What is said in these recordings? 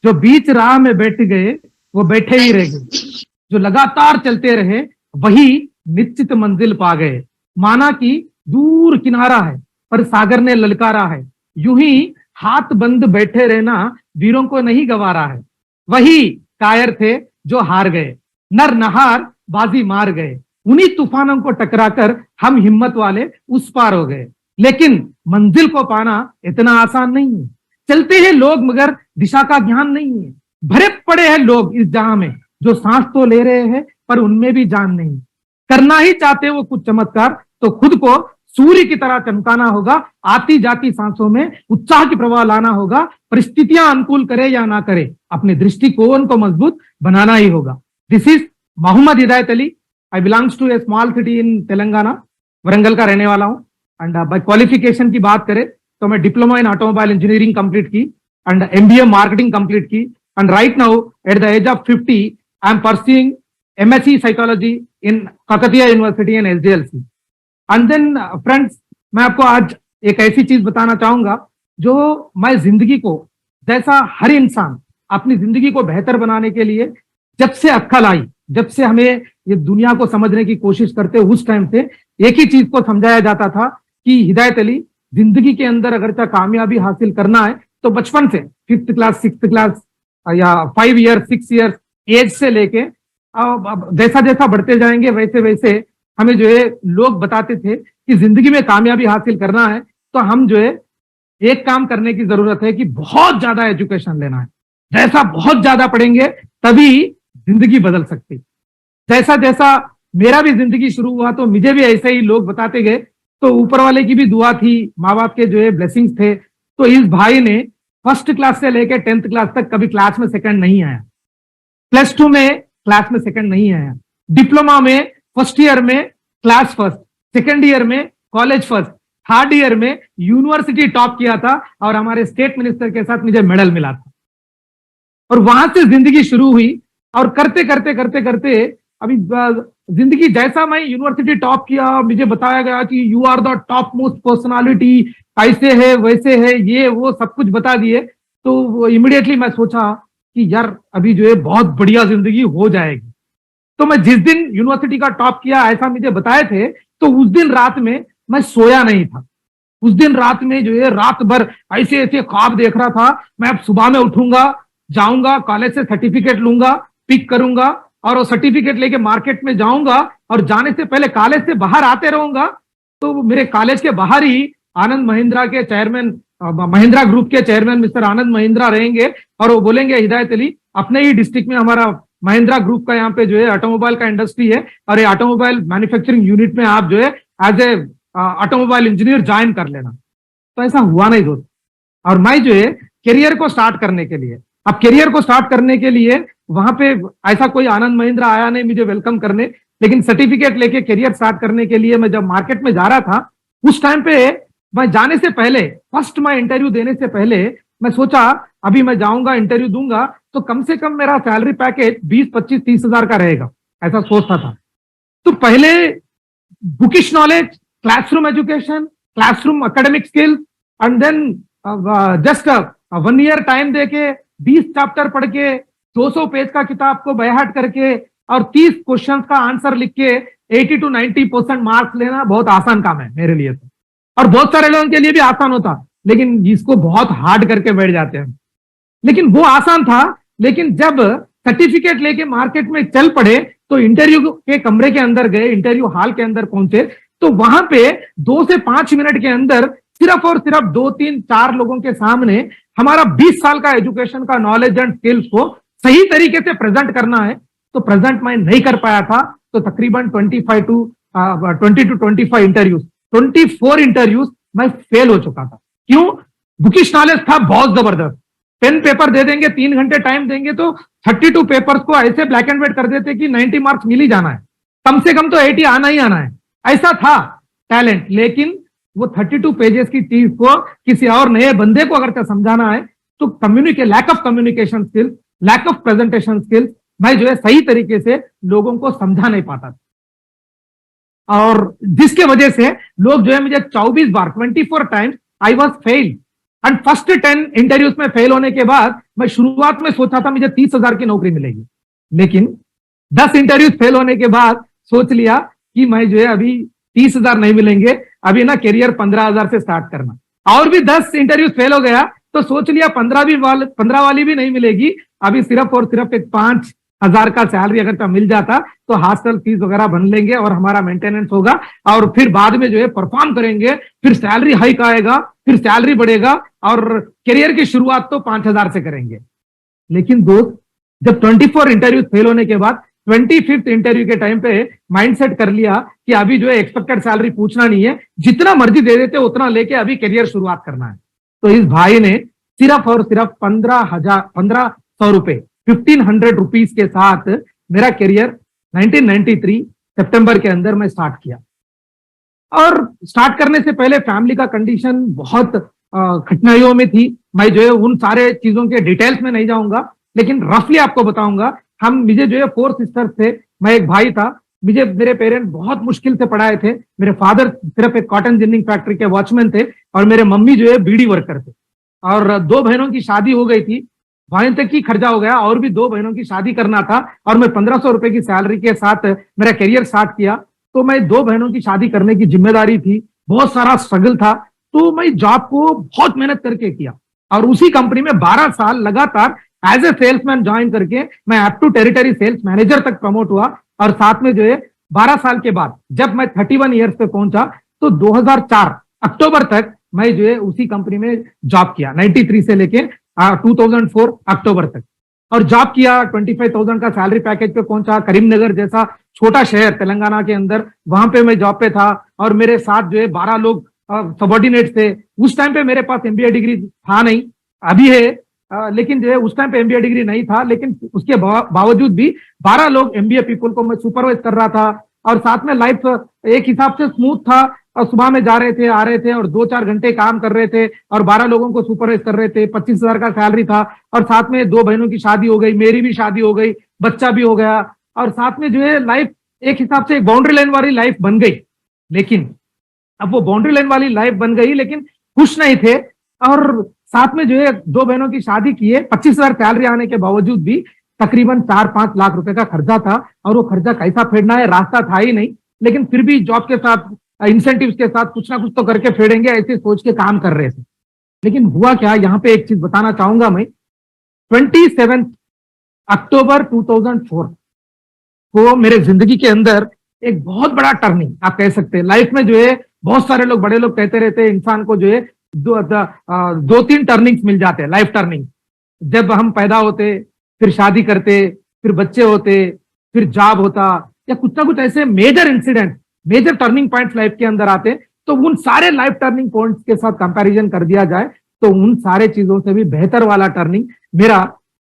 जो बीच राह में बैठ गए वो बैठे ही रह गए, जो लगातार चलते रहे वही निश्चित मंजिल पा गए। माना कि दूर किनारा है पर सागर ने ललकारा है, यूं ही हाथ बंद बैठे रहना वीरों को नहीं गवारा है। वही कायर थे जो हार गए, नर नहार बाजी मार गए, उन्हीं तूफानों को टकराकर हम हिम्मत वाले उस पार हो गए। लेकिन मंजिल को पाना इतना आसान नहीं है। चलते हैं लोग मगर दिशा का ज्ञान नहीं है। भरे पड़े हैं लोग इस जहां में जो सांस तो ले रहे हैं पर उनमें भी जान नहीं। करना ही चाहते वो कुछ चमत्कार तो खुद को सूर्य की तरह चमकाना होगा। आती जाती सांसों में उत्साह की प्रवाह लाना होगा। परिस्थितियां अनुकूल करे या ना करे, अपने दृष्टिकोण को मजबूत बनाना ही होगा। This is Mohammed Hidayat Ali. I belongs to a small city in Telangana, Warangal का रहने वाला हूँ। एंड बाय क्वालिफिकेशन की बात करें तो मैं diploma in automobile engineering complete की एंड MBA मार्केटिंग कंप्लीट की। And right now at the age of 50 I am pursuing MSc psychology in Kakatiya university and SDLC। And then friends, मैं आपको आज एक ऐसी चीज बताना चाहूंगा जो मैं जिंदगी को, जैसा हर इंसान अपनी जिंदगी को बेहतर बनाने के लिए जब से अक्ल आई, जब से हमें ये दुनिया को समझने की कोशिश करते, उस टाइम से एक ही चीज को समझाया जाता था कि हिदायत अली, जिंदगी के अंदर अगर चाहे कामयाबी हासिल करना है तो बचपन से 5th क्लास 6th क्लास या 5 ईयर 6 ईयर एज से लेके जैसा जैसा बढ़ते जाएंगे वैसे वैसे हमें जो है लोग बताते थे कि जिंदगी में कामयाबी हासिल करना है तो हम जो है एक काम करने की जरूरत है कि बहुत ज्यादा एजुकेशन लेना है। जैसा बहुत ज्यादा पढ़ेंगे तभी जिंदगी बदल सकती। जैसा जैसा मेरा भी जिंदगी शुरू हुआ तो मुझे भी ऐसे ही लोग बताते गए, तो ऊपर वाले की भी दुआ थी, माँ बाप के जो है ब्लेसिंग्स थे। तो इस भाई ने 1st क्लास से लेकर 10th क्लास तक कभी क्लास में सेकंड नहीं आया, +2 में क्लास में सेकंड नहीं आया, डिप्लोमा में 1st ईयर में क्लास फर्स्ट, 2nd ईयर में कॉलेज फर्स्ट, 3rd ईयर में यूनिवर्सिटी टॉप किया था और हमारे स्टेट मिनिस्टर के साथ मुझे मेडल मिला था। और वहां से जिंदगी शुरू हुई और करते करते करते करते अभी जिंदगी, जैसा मैं यूनिवर्सिटी टॉप किया, मुझे बताया गया कि you are the topmost personality, ऐसे है वैसे है, ये वो सब कुछ बता दिए। तो इमीडिएटली मैं सोचा कि यार अभी जो है बहुत बढ़िया जिंदगी हो जाएगी। तो मैं जिस दिन यूनिवर्सिटी का टॉप किया ऐसा मुझे बताए थे, तो उस दिन रात में मैं सोया नहीं था। उस दिन रात में जो है रात भर ऐसे ऐसे ख्वाब देख रहा था। मैं अब सुबह में उठूंगा, जाऊंगा, कॉलेज से सर्टिफिकेट लूंगा, पिक करूंगा और वो सर्टिफिकेट लेके मार्केट में जाऊंगा और जाने से पहले कॉलेज से बाहर आते रहूंगा। तो मेरे कॉलेज के बाहर ही आनंद महिंद्रा के चेयरमैन, महिंद्रा ग्रुप के चेयरमैन मिस्टर आनंद महिंद्रा रहेंगे और वो बोलेंगे, हिदायत अली, अपने ही डिस्ट्रिक्ट में हमारा महिंद्रा ग्रुप का यहाँ पे जो है ऑटोमोबाइल का इंडस्ट्री है और ये ऑटोमोबाइल मैन्युफैक्चरिंग यूनिट में आप जो है as a automobile engineer join कर लेना। तो ऐसा हुआ नहीं दोस्त। और मैं जो है करियर को स्टार्ट करने के लिए, अब करियर को स्टार्ट करने के लिए वहां पे ऐसा कोई आनंद महिंद्रा आया नहीं मुझे वेलकम करने, लेकिन सर्टिफिकेट लेके करियर स्टार्ट करने के लिए मैं जब मार्केट में जा रहा था, उस टाइम पे मैं जाने से पहले, फर्स्ट मैं इंटरव्यू देने से पहले मैं सोचा अभी मैं जाऊंगा इंटरव्यू दूंगा तो कम से कम मेरा सैलरी पैकेज 20-25-30 हजार का रहेगा, ऐसा सोचता था। तो पहले bookish knowledge, classroom education, classroom academic skills and then just 1 year time देके 20 चैप्टर पढ़ के 200 पेज का किताब को बायहार्ट करके और 30 क्वेश्चंस का आंसर लिख के 80 to 90% मार्क्स लेना बहुत आसान काम है मेरे लिए तो, और बहुत सारे लोगों के लिए भी आसान होता, लेकिन जिसको बहुत हार्ड करके बैठ जाते हैं। लेकिन वो आसान था, लेकिन जब सर्टिफिकेट लेके मार्केट में चल पड़े तो इंटरव्यू के कमरे के अंदर गए, इंटरव्यू हॉल के अंदर पहुंचे तो वहां पे 2 से 5 मिनट के अंदर सिर्फ और सिर्फ 2, 3, 4 लोगों के सामने हमारा 20 साल का एजुकेशन का नॉलेज एंड स्किल्स को सही तरीके से प्रेजेंट करना है। तो प्रेजेंट मैं नहीं कर पाया था, तो तकरीबन 20 to 25 इंटरव्यूज, 24 इंटरव्यूज मैं फेल हो चुका था। क्यों? बुकिश नॉलेज था बहुत जबरदस्त। पेन पेपर दे देंगे, 3 घंटे टाइम देंगे तो 32 पेपर्स को ऐसे ब्लैक एंड व्हाइट कर देते कि 90 मार्क्स मिल ही जाना है, कम से कम तो 80 आना ही आना है, ऐसा था टैलेंट। लेकिन वो 32 पेजेस की चीज को किसी और नए बंदे को अगर समझाना है तो lack of communication skills, lack of presentation skills, मैं जो है सही तरीके से लोगों को समझा नहीं पाता था। और जिसके वजह से लोग जो है मुझे 24 बार 24 times I was fail, and first 10 interviews में फेल होने के बाद मैं शुरुआत में सोचा था मुझे 30,000 की नौकरी मिलेगी, लेकिन 10 इंटरव्यूज फेल होने के बाद सोच लिया कि मैं जो है अभी 30,000 नहीं मिलेंगे, अभी ना करियर 15,000 से स्टार्ट करना। और भी 10 इंटरव्यूज फेल हो गया तो सोच लिया 15 वाली भी नहीं मिलेगी, अभी सिर्फ और सिर्फ एक 5,000 का सैलरी अगर मिल जाता तो हॉस्टल फीस वगैरह भर लेंगे और हमारा मेंटेनेंस होगा, और फिर बाद में जो है परफॉर्म करेंगे, फिर सैलरी हाइक आएगा, फिर सैलरी बढ़ेगा और करियर की शुरुआत तो 5,000 से करेंगे। लेकिन दोस्त, जब 24 इंटरव्यू फेल होने के बाद 25th इंटरव्यू के टाइम पे माइंडसेट कर लिया कि अभी जो है एक्सपेक्टेड सैलरी पूछना नहीं है, जितना मर्जी दे देते उतना लेके अभी करियर शुरुआत करना है। तो इस भाई ने सिर्फ और सिर्फ 1500 रुपए 1500 रुपीज के साथ मेरा करियर 1993 सितंबर के अंदर मैं स्टार्ट किया। और स्टार्ट करने से पहले फैमिली का कंडीशन बहुत कठिनाइयों में थी। मैं जो है उन सारे चीजों के डिटेल्स में नहीं जाऊंगा, लेकिन रफली आपको बताऊंगा। मुझे जो है 4 सिस्टर्स थे, मैं एक भाई था। मुझे मेरे पेरेंट्स बहुत मुश्किल से पढ़ाए थे। मेरे फादर सिर्फ एक कॉटन जिनिंग फैक्ट्री के वॉचमैन थे और मेरे मम्मी जो है बीड़ी वर्कर थे। और 2 बहनों की शादी हो गई थी, भाई तक की खर्चा हो गया और भी 2 बहनों की शादी करना था, और मैं 1500 रुपए की सैलरी के साथ मेरा करियर स्टार्ट किया। तो मैं 2 बहनों की शादी करने की जिम्मेदारी थी, बहुत सारा स्ट्रगल था। तो मैं जॉब को बहुत मेहनत करके किया और उसी कंपनी में 12 साल लगातार एज ए सेल्समैन ज्वाइन करके मैं up to territory sales manager तक प्रमोट हुआ। और साथ में जो है 12 साल के बाद जब मैं 31 ईयर्स पे पहुंचा तो 2004 अक्टूबर तक मैं जो है उसी कंपनी में जॉब किया, 93 से लेके 2004 अक्टूबर तक। और जॉब किया, 25,000 का सैलरी पैकेज पे पहुंचा। करीमनगर जैसा छोटा शहर तेलंगाना के अंदर, वहां पे मैं जॉब पे था और मेरे साथ जो है 12 लोग सबॉर्डिनेट्स थे। उस टाइम पे मेरे पास एमबीए डिग्री था नहीं, अभी है, लेकिन जो है उस टाइम पे एमबीए डिग्री नहीं था, लेकिन उसके बावजूद भी 12 लोग एमबीए पीपल को मैं सुपरवाइज कर रहा था। और साथ में लाइफ एक हिसाब से स्मूथ था, और सुबह में जा रहे थे, आ रहे थे और 2-4 घंटे काम कर रहे थे और 12 लोगों को सुपरवाइज कर रहे थे। 25,000 का सैलरी था और साथ में 2 बहनों की शादी हो गई, मेरी भी शादी हो गई, बच्चा भी हो गया। और साथ में जो है लाइफ एक हिसाब से एक बाउंड्री लाइन वाली लाइफ बन गई। लेकिन अब वो बाउंड्री लाइन वाली लाइफ बन गई, लेकिन खुश नहीं थे। और साथ में जो है 2 बहनों की शादी किए, 25,000 सैलरी आने के बावजूद भी तकरीबन 4-5 लाख रुपए का खर्चा था। और वो खर्चा कैसा फेडना है रास्ता था ही नहीं, लेकिन फिर भी जॉब के साथ इंसेंटिव्स के साथ कुछ ना कुछ तो करके फेडेंगे, ऐसे सोच के काम कर रहे थे। लेकिन हुआ क्या, यहाँ पे एक चीज बताना चाहूंगा मैं। 27 अक्टूबर 2004 को मेरे जिंदगी के अंदर एक बहुत बड़ा टर्निंग आप कह सकते हैं। लाइफ में जो है बहुत सारे लोग, बड़े लोग कहते रहते हैं इंसान को जो है 2-3 टर्निंग्स मिल जाते हैं, लाइफ टर्निंग। जब हम पैदा होते, फिर शादी करते, फिर बच्चे होते, फिर जॉब होता, या कुछ ना कुछ ऐसे major incident, major turning points life के अंदर आते। तो उन सारे लाइफ टर्निंग पॉइंट्स के साथ कंपैरिजन कर दिया जाए तो उन सारे चीजों से भी बेहतर वाला टर्निंग मेरा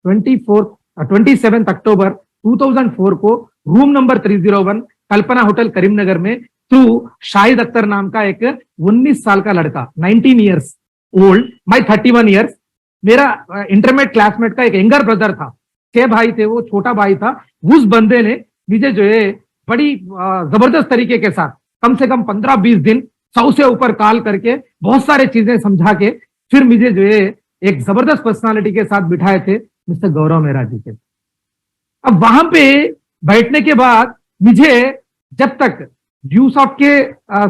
27 अक्टूबर 2004 को रूम नंबर 301 कल्पना होटल करीमनगर में थ्रू शाहिद अख्तर नाम का एक 19 साल का लड़का, 19 ईयर्स ओल्ड, माई 31 ईयर्स, मेरा इंटरमीडिएट क्लासमेट का एक यंगर ब्रदर था। 6 भाई थे, वो छोटा भाई था। उस बंदे ने मुझे जो है बड़ी जबरदस्त तरीके के साथ कम से कम 15-20 दिन 100 से ऊपर कॉल करके बहुत सारे चीजें समझा के फिर मुझे जो है एक जबरदस्त पर्सनालिटी के साथ बिठाए थे, मिस्टर गौरव मेहरा जी के। अब वहां पे बैठने के बाद मुझे जब तक ड्यूसॉफ्ट के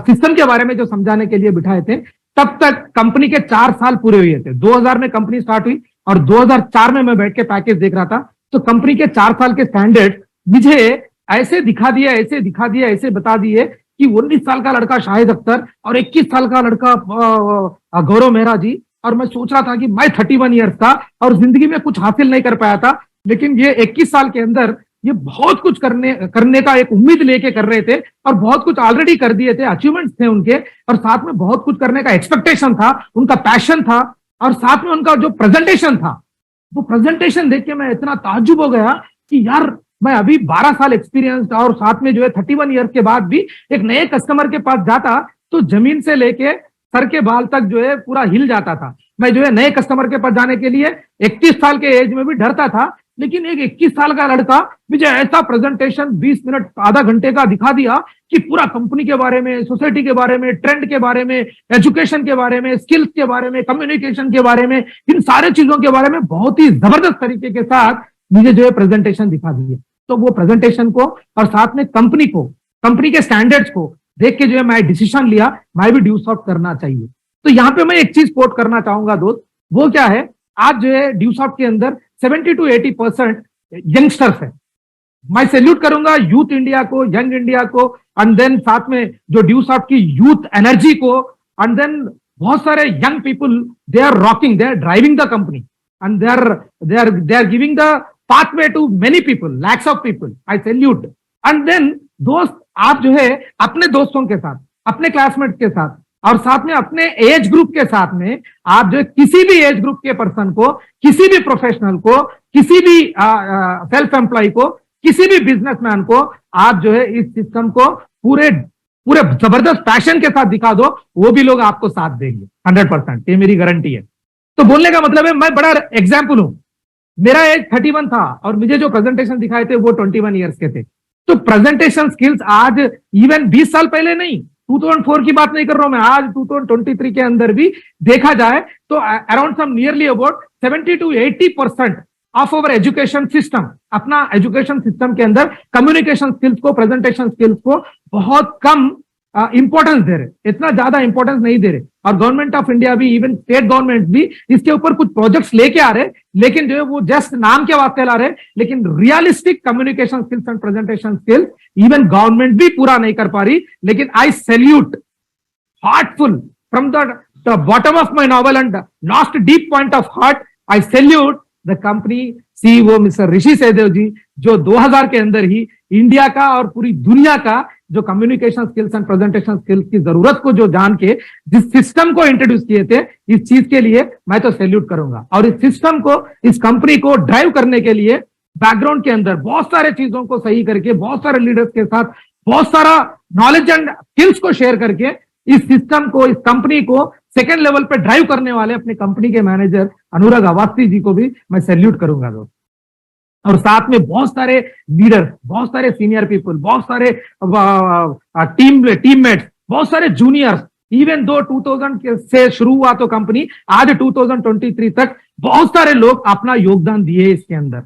सिस्टम के बारे में जो समझाने के लिए बिठाए थे, तब तक कंपनी के 4 साल पूरे हुए थे। 2000 में कंपनी स्टार्ट हुई और 2004 में मैं बैठ के पैकेज देख रहा था। तो कंपनी के 4 साल के स्टैंडर्ड मुझे ऐसे दिखा दिए, ऐसे बता दिए कि 19 साल का लड़का शाहिद अख्तर और 21 साल का लड़का गौरव मेहरा जी। और मैं सोच रहा था कि मैं 31 ईयर्स था और जिंदगी में कुछ हासिल नहीं कर पाया था, लेकिन ये 21 साल के अंदर ये बहुत कुछ करने का एक उम्मीद लेके कर रहे थे और बहुत कुछ ऑलरेडी कर दिए थे, अचीवमेंट्स थे उनके, और साथ में बहुत कुछ करने का एक्सपेक्टेशन था, उनका पैशन था, और साथ में उनका जो प्रेजेंटेशन था, वो प्रेजेंटेशन देख के मैं इतना ताज्जुब हो गया कि यार मैं अभी 12 साल एक्सपीरियंस और साथ में जो है 31 ईयर्स के बाद भी एक नए कस्टमर के पास जाता तो जमीन से लेके सर के बाल तक जो है पूरा हिल जाता था। मैं जो है नए कस्टमर के पास जाने के लिए 31 साल के एज में भी डरता था लेकिन एक 21 साल का लड़का मुझे ऐसा प्रेजेंटेशन 20 मिनट आधा घंटे का दिखा दिया कि पूरा कंपनी के बारे में, सोसाइटी के बारे में, ट्रेंड के बारे में, एजुकेशन के बारे में, स्किल्स के बारे में, कम्युनिकेशन के बारे में, इन सारे चीजों के बारे में बहुत ही जबरदस्त तरीके के साथ मुझे जो है प्रेजेंटेशन दिखा दिए। तो वो प्रेजेंटेशन को और साथ में कंपनी को, कंपनी के स्टैंडर्ड्स को देख के जो है मैं डिसीजन लिया, मैं भी ड्यूसॉफ्ट करना चाहिए। तो यहाँ पे मैं एक चीज कोट करना चाहूंगा दोस्त, वो क्या है, आज जो है ड्यूसॉफ्ट के अंदर 70 to 80% यंगस्टर्स है। मैं सैल्यूट करूंगा यूथ इंडिया को, यंग इंडिया को, एंड देन साथ में जो ड्यूसॉफ्ट की यूथ एनर्जी को, एंड देन बहुत सारे young people, they are rocking, they are driving the company, and they are giving the pathway to many people, lakhs of people. I salute. And then दोस्त, आप जो है अपने दोस्तों के साथ, अपने क्लासमेट्स के साथ और साथ में अपने एज ग्रुप के साथ में, आप जो किसी भी एज ग्रुप के पर्सन को, किसी भी प्रोफेशनल को, किसी भी सेल्फ एम्प्लॉय को, किसी भी बिजनेसमैन को, आप जो है इस सिस्टम को पूरे पूरे जबरदस्त पैशन के साथ दिखा दो, वो भी लोग आपको साथ देंगे 100%, ये मेरी गारंटी है। तो बोलने का मतलब है, मैं बड़ा एग्जाम्पल हूं। मेरा एज 31 था और मुझे जो प्रेजेंटेशन दिखाए थे वो 21 ईयर्स के थे। तो प्रेजेंटेशन स्किल्स आज इवन 20 साल पहले नहीं, 2004 की बात नहीं कर रहा हूं मैं, आज 2023 के अंदर भी देखा जाए तो around some nearly about 70 to 80% of our education system, अपना एजुकेशन सिस्टम के अंदर कम्युनिकेशन स्किल्स को, प्रेजेंटेशन स्किल्स को बहुत कम इंपॉर्टेंस दे रहे, इतना ज्यादा इंपॉर्टेंस नहीं दे रहे। और गवर्नमेंट ऑफ इंडिया भी, इवन स्टेट गवर्नमेंट भी इसके ऊपर कुछ प्रोजेक्ट्स लेके आ रहे, लेकिन जो है वो जस्ट नाम के वास्ते ला रहे, लेकिन realistic communication skills and presentation skills even government भी पूरा नहीं कर पा रही। लेकिन I salute heartful from the bottom of my novel and last deep point of heart, I salute the company CEO mister Rishi Sahdev ji, जो 2000 के अंदर ही इंडिया का और पूरी दुनिया का जो communication skills and presentation skills की जरूरत को जो जान के जिस सिस्टम को इंट्रोड्यूस किए थे, इस चीज के लिए मैं तो सैल्यूट करूंगा। और इस सिस्टम को, इस कंपनी को ड्राइव करने के लिए बैकग्राउंड के अंदर बहुत सारे चीजों को सही करके, बहुत सारे लीडर्स के साथ बहुत सारा नॉलेज एंड स्किल्स को शेयर करके इस सिस्टम को, इस कंपनी को सेकेंड लेवल पे ड्राइव करने वाले अपने कंपनी के मैनेजर अनुराग अवस्थी जी को भी मैं सैल्यूट करूंगा दोस्त। और साथ में बहुत सारे लीडर्स, बहुत सारे सीनियर पीपल, बहुत सारे टीममेट्स, बहुत सारे जूनियर्स, इवन दो 2000 से शुरू हुआ तो कंपनी आज 2023 तक बहुत सारे लोग अपना योगदान दिए इसके अंदर।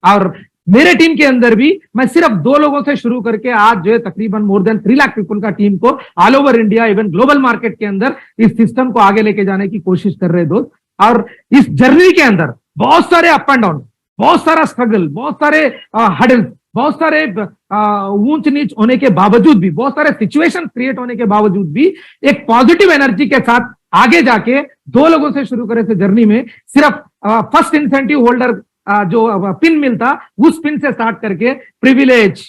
और मेरे टीम के अंदर भी मैं सिर्फ 2 लोगों से शुरू करके आज जो है तकरीबन मोर देन 3 लाख पीपल का टीम को all over India, even global market के अंदर इस सिस्टम को आगे लेके जाने की कोशिश कर रहे दोस्त। और इस जर्नी के अंदर बहुत सारे अप एंड डाउन, बहुत सारा स्ट्रगल, बहुत सारे हडल्स, बहुत सारे ऊंच नीच होने के बावजूद भी, बहुत सारे सिचुएशन क्रिएट होने के बावजूद भी एक पॉजिटिव एनर्जी के साथ आगे जाके 2 लोगों से शुरू करे थे जर्नी में। सिर्फ फर्स्ट इंसेंटिव होल्डर जो पिन मिलता, उस पिन से स्टार्ट करके प्रिविलेज,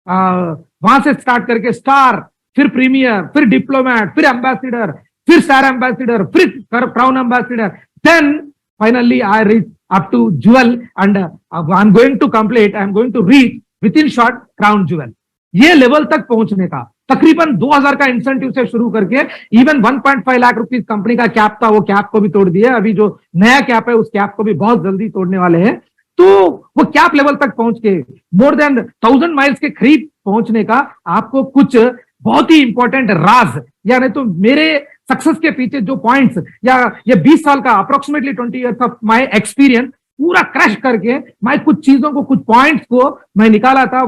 वहां से स्टार्ट करके स्टार, फिर प्रीमियर, फिर डिप्लोमेट, फिर एम्बेसडर, फिर स्टार एम्बेसडर, फिर crown ambassador, then finally I reach up to jewel and I'm going to complete, I'm going to reach within short crown jewel। ये लेवल तक पहुंचने का तकरीबन 2000 का इंसेंटिव से शुरू करके इवन 1.5 लाख रुपीस कंपनी का कैप था, वो कैप को भी तोड़ दिया। अभी जो नया कैप है उस कैप को भी बहुत जल्दी तोड़ने वाले हैं। तो वो कैप लेवल तक पहुंच के मोर देन 1000 माइल्स के करीब पहुंचने का आपको कुछ बहुत ही इंपॉर्टेंट राज, यानी तो मेरे सक्सेस के पीछे जो पॉइंट्स, या ये 20 साल का approximately 20 years of my experience पूरा क्रश करके मैं कुछ चीजों को, कुछ पॉइंट्स को मैं निकाला था।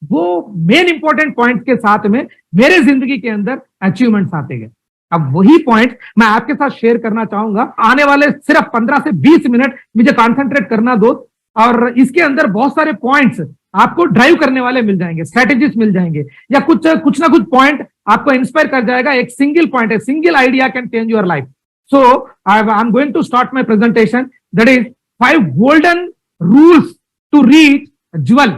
वो मेन इंपॉर्टेंट पॉइंट्स के साथ में मेरे जिंदगी के अंदर अचीवमेंट्स आते गए। अब वही पॉइंट मैं आपके साथ शेयर करना चाहूंगा। आने वाले सिर्फ 15 से 20 मिनट मुझे कॉन्सेंट्रेट करना दो, और इसके अंदर बहुत सारे पॉइंट्स आपको ड्राइव करने वाले मिल जाएंगे, स्ट्रेटेजीज मिल जाएंगे, या कुछ ना कुछ पॉइंट आपको इंस्पायर कर जाएगा। एक सिंगल पॉइंट है, single idea can change your life. So I am going to start my presentation, that is 5 golden rules to reach jewel.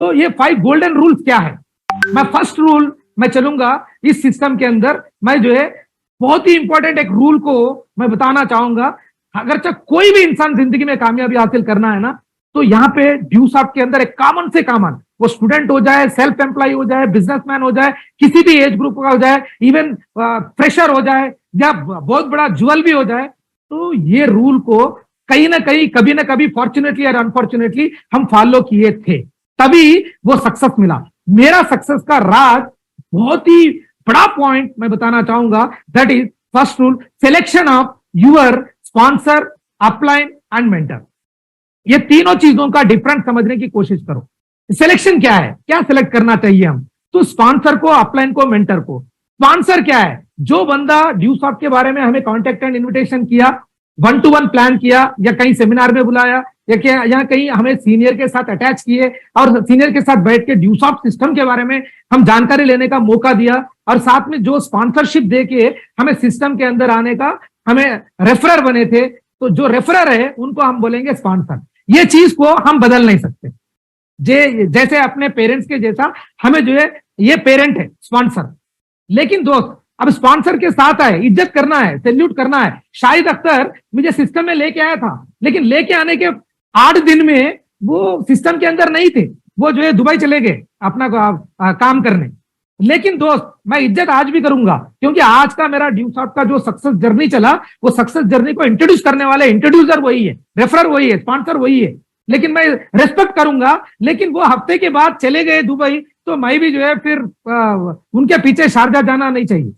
तो ये 5 गोल्डन रूल्स क्या है? मैं फर्स्ट रूल मैं चलूंगा इस सिस्टम के अंदर। मैं जो है बहुत ही इंपॉर्टेंट एक रूल को मैं बताना चाहूंगा। अगर कोई भी इंसान जिंदगी में कामयाबी हासिल करना है ना, तो यहाँ पे ड्यूसॉफ्ट के अंदर एक कॉमन से कॉमन, वो स्टूडेंट हो जाए, सेल्फ एम्प्लॉय हो जाए, बिजनेसमैन हो जाए, किसी भी एज ग्रुप का हो जाए, इवन फ्रेशर हो जाए, या बहुत बड़ा ज्वेल भी हो जाए, तो ये रूल को कहीं ना कहीं कभी ना कभी फॉर्चुनेटली और अनफॉर्चुनेटली हम फॉलो किए थे, तभी वो सक्सेस मिला। मेरा सक्सेस का राज बहुत ही बड़ा पॉइंट मैं बताना चाहूंगा, that is first rule, selection of your sponsor, upline and mentor. ये तीनों चीजों का डिफरेंस समझने की कोशिश करो। सिलेक्शन क्या है, क्या सिलेक्ट करना चाहिए हम, तो स्पॉन्सर को, अपलाइन को, मेंटर को। स्पॉन्सर क्या है, जो बंदा ड्यूसॉफ्ट के बारे में हमें कॉन्टेक्ट एंड इन्विटेशन किया, 1-to-1 प्लान किया, या कहीं सेमिनार में बुलाया, या कहीं हमें सीनियर के साथ अटैच किए और सीनियर के साथ बैठ के ड्यूसॉफ्ट सिस्टम के बारे में हम जानकारी लेने का मौका दिया, और साथ में जो स्पॉन्सरशिप दे के हमें सिस्टम के अंदर आने का हमें रेफरर बने थे, तो जो रेफरर है उनको हम बोलेंगे स्पॉन्सर। ये चीज को हम बदल नहीं सकते। जैसे अपने पेरेंट्स के जैसा हमें जो है, ये पेरेंट है स्पॉन्सर, लेकिन दोस्त अब स्पॉन्सर के साथ आए, इज्जत करना है, सैल्यूट करना है। शाहिद अख्तर मुझे सिस्टम में लेके आया था, लेकिन लेके आने के 8 दिन में वो सिस्टम के अंदर नहीं थे, वो जो है दुबई चले गए अपना काम करने। लेकिन दोस्त मैं इज्जत आज भी करूंगा, क्योंकि आज का मेरा ड्यूसॉफ्ट का जो सक्सेस जर्नी चला, वो सक्सेस जर्नी को इंट्रोड्यूस करने वाले इंट्रोड्यूसर वही है, रेफरर वही है, स्पॉन्सर वही है। लेकिन मैं रेस्पेक्ट करूंगा, लेकिन वो हफ्ते के बाद चले गए दुबई, तो मैं भी जो है फिर उनके पीछे शारजा जाना नहीं चाहिए।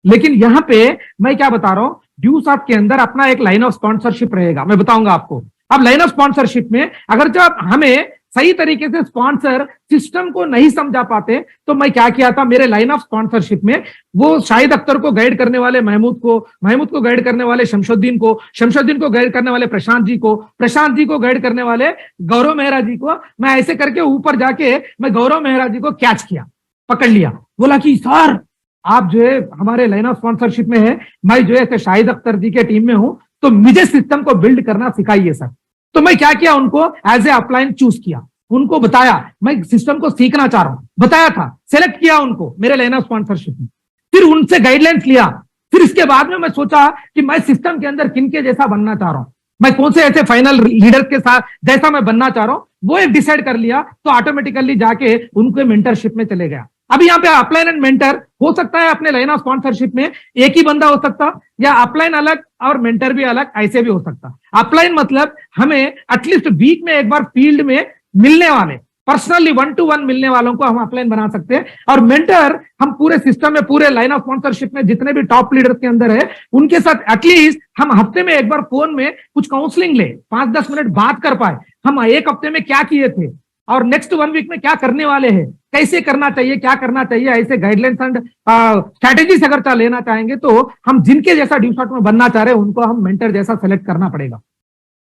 लेकिन यहां पे मैं क्या बता रहा हूं, ड्यूसॉफ्ट के अंदर अपना एक लाइन ऑफ स्पॉन्सरशिप रहेगा, मैं बताऊंगा आपको। अब लाइन ऑफ स्पॉन्सरशिप में अगर जब हमें सही तरीके से स्पॉन्सर सिस्टम को नहीं समझा पाते, तो मैं क्या किया था, मेरे लाइन ऑफ स्पॉन्सरशिप में वो शाहिद अख्तर को गाइड करने वाले महमूद को गाइड करने वाले शमशुद्दीन को गाइड करने वाले प्रशांत जी को गाइड करने वाले गौरव मेहरा जी को, मैं ऐसे करके ऊपर जाके मैं गौरव मेहरा जी को कैच किया, पकड़ लिया, बोला कि सर आप जो है हमारे लाइन ऑफ स्पॉन्सरशिप में है, मैं जो है शाहिद अख्तर जी के टीम में हूं, तो मुझे सिस्टम को बिल्ड करना सिखाइए सर। तो मैं क्या किया, उनको एज ए अपलाइन चूज किया, उनको बताया मैं सिस्टम को सीखना चाह रहा हूं, बताया था, सेलेक्ट किया उनको मेरे लाइन ऑफ स्पॉन्सरशिप में, फिर उनसे गाइडलाइंस लिया। फिर इसके बाद में मैं सोचा कि मैं सिस्टम के अंदर किन के जैसा बनना चाह रहा हूं, मैं कौन से ऐसे फाइनल लीडर के साथ जैसा मैं बनना चाह रहा हूं, वो एक डिसाइड कर लिया, तो ऑटोमेटिकली जाके उनके मेंटरशिप में चले गया। अभी यहाँ पे अपलाइन एंड मेंटर हो सकता है अपने लाइन ऑफ स्पॉन्सरशिप में एक ही बंदा हो सकता, या अपलाइन अलग और मेंटर भी अलग, ऐसे भी हो सकता। अपलाइन मतलब हमें एटलीस्ट वीक में एक बार फील्ड में मिलने वाले, पर्सनली 1-to-1 मिलने वालों को हम अपलाइन बना सकते हैं। और मेंटर हम पूरे सिस्टम में, पूरे लाइन ऑफ स्पॉन्सरशिप में जितने भी टॉप लीडर्स के अंदर है, उनके साथ एटलीस्ट हम हफ्ते में एक बार फोन में कुछ काउंसलिंग ले, 5-10 मिनट बात कर पाए, हम एक हफ्ते में क्या किए थे और नेक्स्ट 1 वीक में क्या करने वाले हैं, कैसे करना चाहिए, क्या करना चाहिए, ऐसे गाइडलाइंस एंड स्ट्रैटेजीज अगर लेना चाहेंगे, तो हम जिनके जैसा ड्यूसॉफ्ट में बनना चाह रहे हैं उनको हम मेंटर जैसा सेलेक्ट करना पड़ेगा।